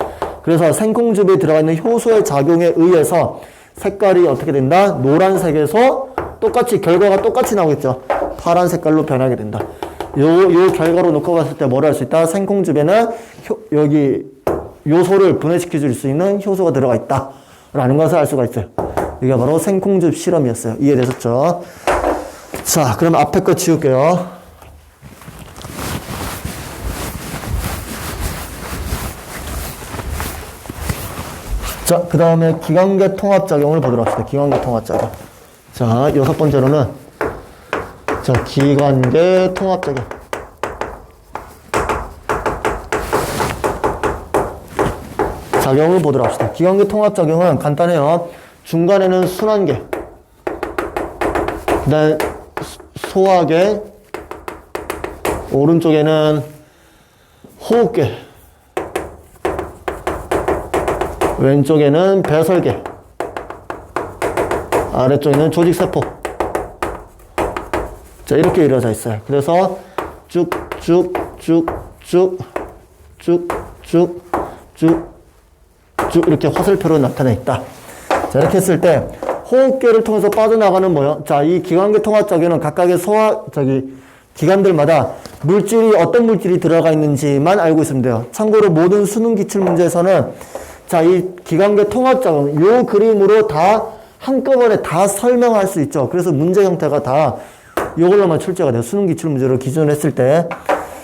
그래서 생콩즙에 들어가 있는 효소의 작용에 의해서 색깔이 어떻게 된다? 노란색에서 결과가 똑같이 나오겠죠. 파란 색깔로 변하게 된다. 요 결과로 놓고 봤을 때 뭐를 할 수 있다? 생콩즙에는 여기 요소를 분해시켜 줄 수 있는 효소가 들어가 있다. 라는 것을 알 수가 있어요. 이게 바로 생콩즙 실험이었어요. 이해되셨죠? 자, 그럼 앞에 거 지울게요. 자, 그 다음에 기관계 통합작용을 보도록 합시다. 기관계 통합작용. 자, 6번째로는 자, 기관계 통합작용. 작용을 보도록 합시다. 기관계 통합작용은 간단해요. 중간에는 순환계, 그 다음에 소화계, 오른쪽에는 호흡계, 왼쪽에는 배설계, 아래쪽에는 조직세포. 자, 이렇게 이루어져 있어요. 그래서 쭉 이렇게 화살표로 나타내 있다. 자, 이렇게 했을 때 호흡계를 통해서 빠져나가는 뭐요? 자, 이 기관계 통합작용은 각각의 기관들마다 어떤 물질이 들어가 있는지만 알고 있으면 돼요. 참고로 모든 수능 기출 문제에서는 자, 이 기관계 통합작용, 요 그림으로 다 한꺼번에 다 설명할 수 있죠. 그래서 문제 형태가 다 요걸로만 출제가 돼요. 수능 기출 문제로 기준을 했을 때.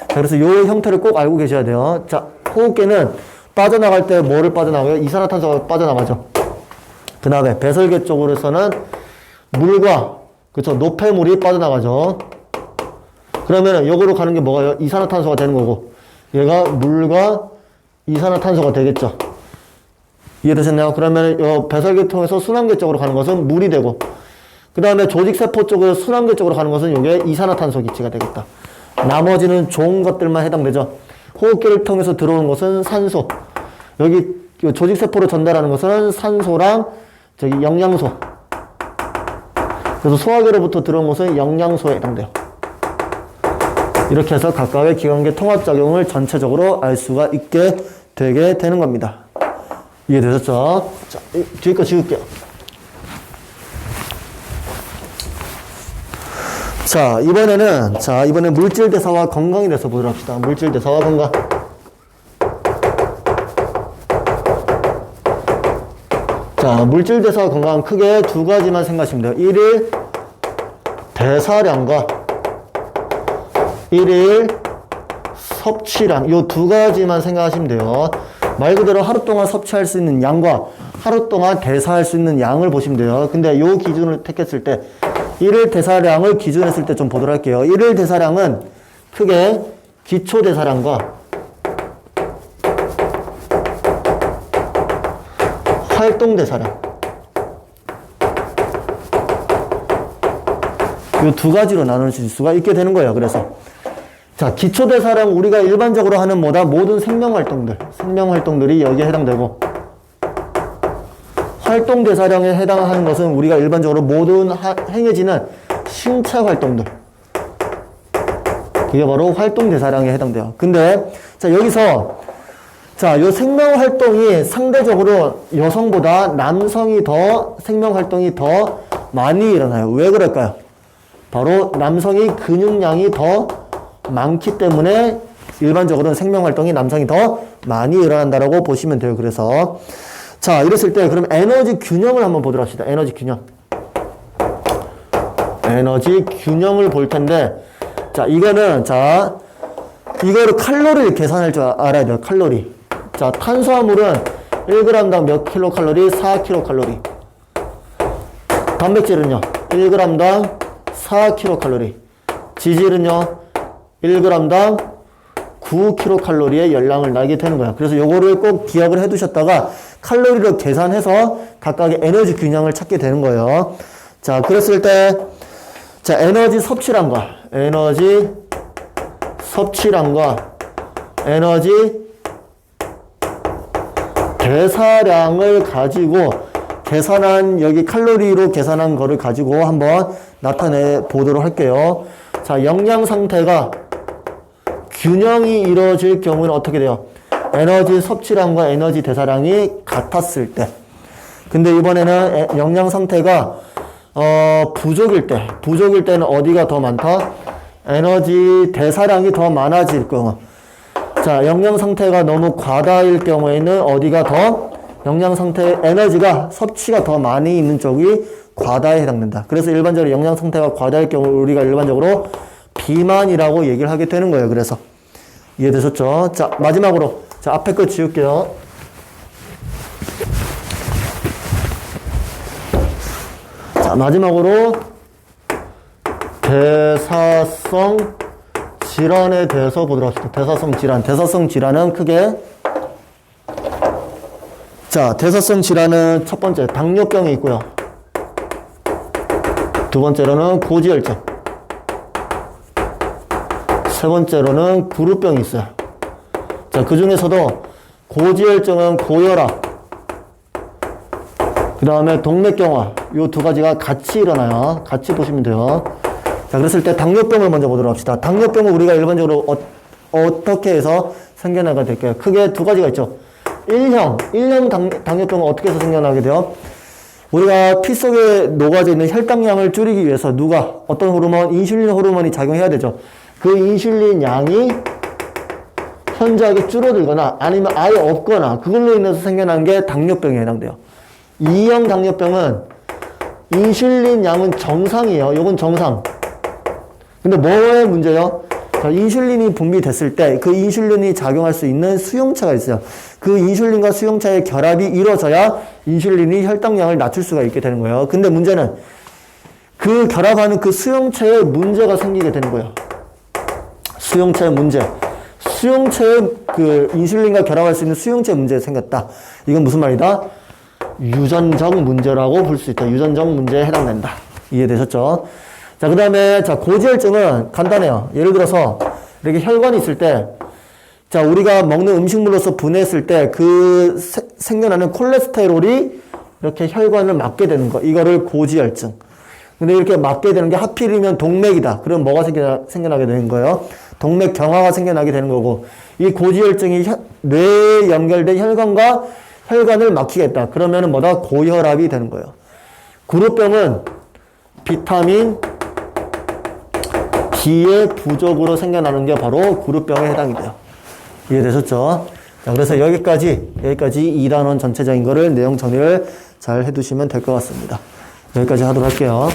자, 그래서 요 형태를 꼭 알고 계셔야 돼요. 자, 호흡계는 빠져나갈 때 뭐를 빠져나가요? 이산화탄소가 빠져나가죠. 그 다음에 배설계 쪽으로서는 물과, 그쵸, 노폐물이 빠져나가죠. 그러면은 요거로 가는 게 뭐가요? 이산화탄소가 되는 거고, 얘가 물과 이산화탄소가 되겠죠. 이해되셨나요? 그러면 요 배설계 통해서 순환계 쪽으로 가는 것은 물이 되고, 그 다음에 조직세포 쪽으로 순환계 쪽으로 가는 것은 요게 이산화탄소 기체가 되겠다. 나머지는 좋은 것들만 해당되죠. 호흡기를 통해서 들어오는 것은 산소. 여기 조직세포로 전달하는 것은 산소랑 저기 영양소. 그래서 소화기로부터 들어온 것은 영양소에 해당돼요. 이렇게 해서 각각의 기관계 통합작용을 전체적으로 알 수가 있게 되게 되는 겁니다. 이해되셨죠? 자, 뒤에 거 지울게요. 자, 이번에 물질 대사와 건강에 대해서 보도록 합시다. 물질 대사와 건강. 자, 물질 대사와 건강 크게 두 가지만 생각하시면 돼요. 일일 대사량과 일일 섭취량. 요 두 가지만 생각하시면 돼요. 말 그대로 하루 동안 섭취할 수 있는 양과 하루 동안 대사할 수 있는 양을 보시면 돼요. 근데 요 기준을 택했을 때 일일 대사량을 기준했을 때 좀 보도록 할게요. 일일 대사량은 크게 기초 대사량과 활동 대사량. 이 두 가지로 나눌 수가 있게 되는 거예요. 그래서 자, 기초 대사량 우리가 일반적으로 하는 뭐다? 모든 생명 활동들이 여기에 해당되고, 활동 대사량에 해당하는 것은 우리가 일반적으로 모든 행해지는 신체 활동들. 그게 바로 활동 대사량에 해당돼요. 근데 자, 여기서 자, 요 생명 활동이 상대적으로 여성보다 남성이 더 생명 활동이 더 많이 일어나요. 왜 그럴까요? 바로 남성이 근육량이 더 많기 때문에 일반적으로는 생명 활동이 남성이 더 많이 일어난다라고 보시면 돼요. 그래서 자, 이랬을 때 그럼 에너지 균형을 한번 보도록 합시다. 에너지 균형. 에너지 균형을 볼 텐데, 자, 이거는 자, 이거를 칼로리를 계산할 줄 알아야 돼요. 칼로리. 자, 탄수화물은 1g당 몇 킬로칼로리? 4킬로칼로리. 단백질은요, 1g당 4킬로칼로리. 지질은요, 1g당 9킬로칼로리의 열량을 나게 되는 거야. 그래서 요거를 꼭 기억을 해 두셨다가 칼로리로 계산해서 각각의 에너지 균형을 찾게 되는 거예요. 자, 그랬을 때, 자, 에너지 섭취량과 에너지 대사량을 가지고 계산한, 여기 칼로리로 계산한 거를 가지고 한번 나타내 보도록 할게요. 자, 영양 상태가 균형이 이루어질 경우는 어떻게 돼요? 에너지 섭취량과 에너지 대사량이 같았을 때. 근데 이번에는 영양 상태가 부족일 때는 어디가 더 많다? 에너지 대사량이 더 많아질 경우. 자, 영양 상태가 너무 과다일 경우에는 어디가 더? 영양 상태 에너지가 섭취가 더 많이 있는 쪽이 과다에 해당된다. 그래서 일반적으로 영양 상태가 과다일 경우 우리가 일반적으로 비만이라고 얘기를 하게 되는 거예요. 그래서 이해되셨죠? 자, 마지막으로 자, 앞에 거 지울게요. 자, 마지막으로 대사성 질환에 대해서 보도록 합시다. 대사성 질환은 크게, 자, 대사성 질환은 첫 번째 당뇨병이 있고요. 두 번째로는 고지혈증. 세 번째로는 부르병이 있어요. 자, 그 중에서도 고지혈증은 고혈압, 그 다음에 동맥경화, 요 두 가지가 같이 일어나요. 같이 보시면 돼요. 자, 그랬을 때 당뇨병을 먼저 보도록 합시다. 당뇨병은 우리가 일반적으로 어떻게 해서 생겨나게 될까요? 크게 두 가지가 있죠. 1형 당뇨병은 어떻게 해서 생겨나게 돼요? 우리가 피 속에 녹아져 있는 혈당량을 줄이기 위해서 어떤 호르몬, 인슐린 호르몬이 작용해야 되죠. 그 인슐린 양이 현저하게 줄어들거나 아니면 아예 없거나 그걸로 인해서 생겨난 게 당뇨병에 해당돼요. 2형 당뇨병은 인슐린 양은 정상이에요. 이건 정상. 근데 뭐의 문제요? 자, 인슐린이 분비됐을 때 그 인슐린이 작용할 수 있는 수용체가 있어요. 그 인슐린과 수용체의 결합이 이루어져야 인슐린이 혈당량을 낮출 수가 있게 되는 거예요. 근데 문제는 그 결합하는 그 수용체에 문제가 생기게 되는 거예요. 수용체의 문제. 수용체에 그 인슐린과 결합할 수 있는 수용체 문제가 생겼다. 이건 무슨 말이다? 유전적 문제라고 볼 수 있다. 유전적 문제에 해당된다. 이해되셨죠? 자, 그 다음에, 자, 고지혈증은 간단해요. 예를 들어서, 이렇게 혈관이 있을 때, 자, 우리가 먹는 음식물로서 분해했을 때, 생겨나는 콜레스테롤이 이렇게 혈관을 막게 되는 거. 이거를 고지혈증. 근데 이렇게 막게 되는 게 하필이면 동맥이다. 그럼 뭐가 생겨나게 되는 거예요? 동맥 경화가 생겨나게 되는 거고, 이 고지혈증이 뇌에 연결된 혈관을 막히겠다. 그러면은 뭐다? 고혈압이 되는 거예요. 구루병은 비타민 D의 부족으로 생겨나는 게 바로 구루병에 해당이 돼요. 이해되셨죠? 자, 그래서 여기까지 2단원 전체적인 거를 내용 정리를 잘 해두시면 될 것 같습니다. 여기까지 하도록 할게요.